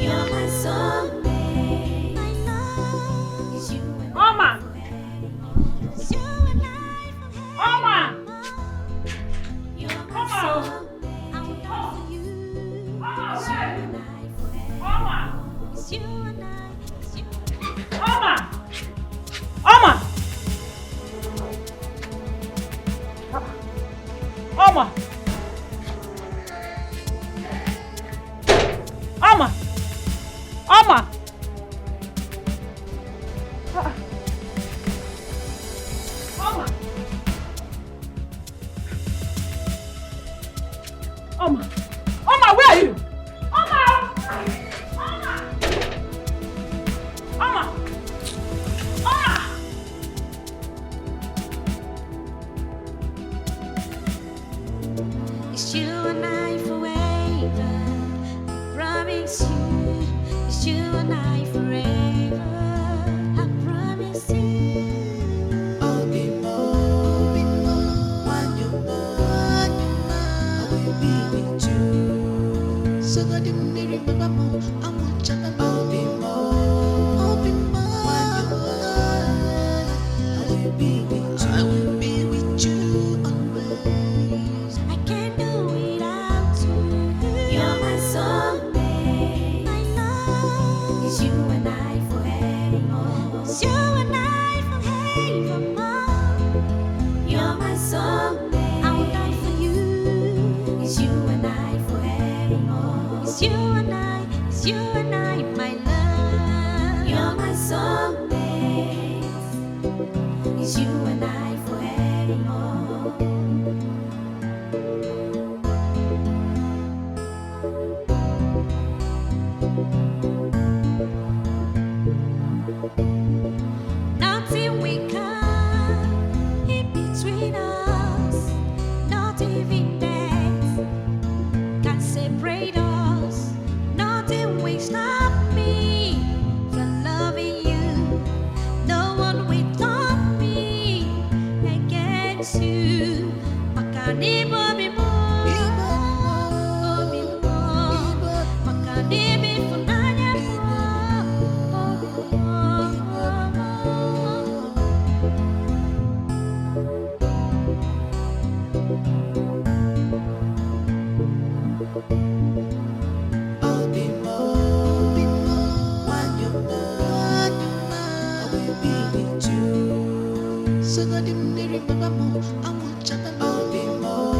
You're my soulmate. My love is you and I forever. It's you and I forever. You're my soulmate. I will die for you. It's you and I forever. It's you and I. It's you and I. Oma! Oma! Oma! Oma! Oma! Oma! Oma, where are you? Oma! Oma! Oma! Oma! It's you and I forever. Promise you. It's you and I forever. I promise you. I'll be more when you're gone. I will be with you. So God, you may remember more. I want you to know be more. I'll be more when you're gone. I will be with you. I will be with you always. I can't do without you. You're my soulmate. My love is you and I forever. It's you and I forever. You're my soulmate. I will die for you. It's you and I forever. It's you and I. It's you and I, my love. You're my soulmate. It's you and I forever. Nothing we come in between us, not even death can separate us. Nothing will stop me from loving you. No one will stop me against you. Makanibo be more, be more. Makanibi funanya I'll be more when you're gone. I will be with you. So God, you may remember more. I want you to know be more.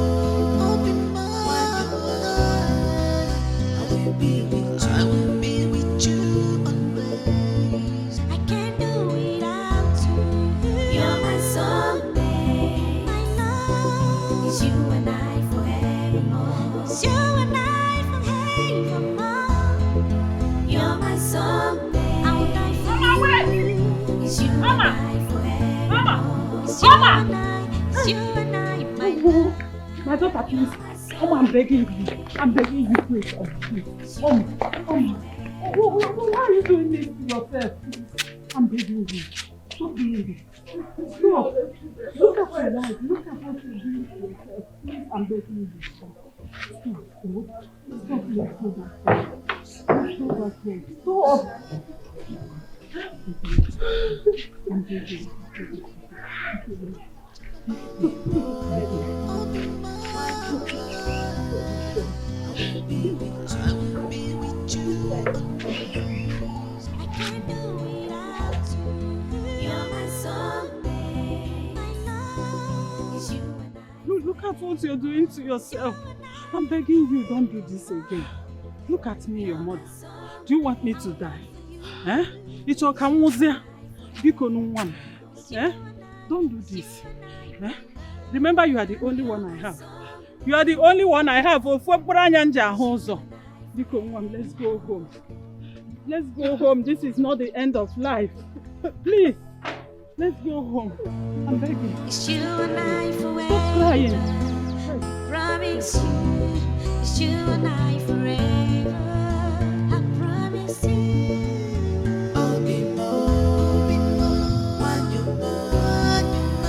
I'll be more when you're gone. I will be with you. I will be with you always. I can't do without you. You're my soulmate. My love is you and I forever. It's you and I forever. You're my soulmate. I will die for you. It's you and I forever. It's you and I. It's you and I, my love. My daughter, please. Oma, I'm begging you. I'm begging you, please. Oh, please. Oma. Why are you doing this to yourself? I'm begging you. Stop doing this. Stop. Look at your life. Look at what you're doing to yourself. Please, I'm begging you. Stop. Stop. Stop. Stop. Stop. Look at what you're doing to yourself. I'm begging you, don't do this again. Look at me, your mother. Do you want me to die? Eh? It's your kamuzia. Biko no. Eh? Don't do this. Eh? Remember, you are the only one I have. You are the only one I have. Biko, let's go home. Let's go home. This is not the end of life. Please, let's go home. I'm begging. It's you and I forever. Stop crying. Promise you, it's you and I forever. I promise you. I'll be more, when you're mine, I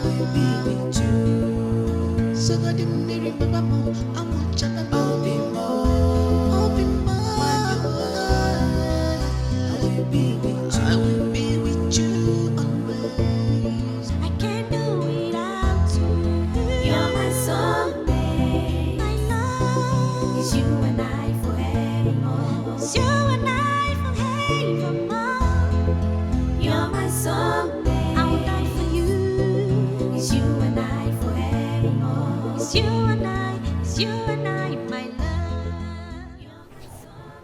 will be with you. So God didn't remember more. I want you to be more, when you're mine, I will be with you. I will be with you always. I can't do without you. You're my soulmate. My love is you and I forevermore. It's you and I forevermore. You're my soulmate. I will die for you. It's you and I forevermore. It's you and I. It's you and I, my love.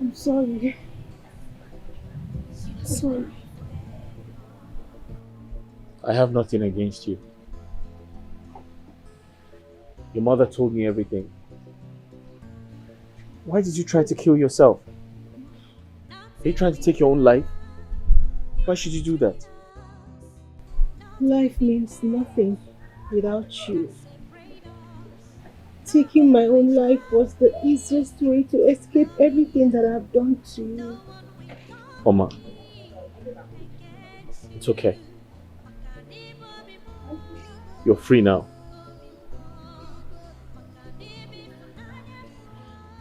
I'm sorry. Sorry. I have nothing against you. Your mother told me everything. Why did you try to kill yourself? Are you trying to take your own life? Why should you do that? Life means nothing without you. Taking my own life was the easiest way to escape everything that I've done to you. Oma, it's okay. You're free now.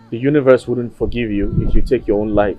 The universe wouldn't forgive you if you take your own life.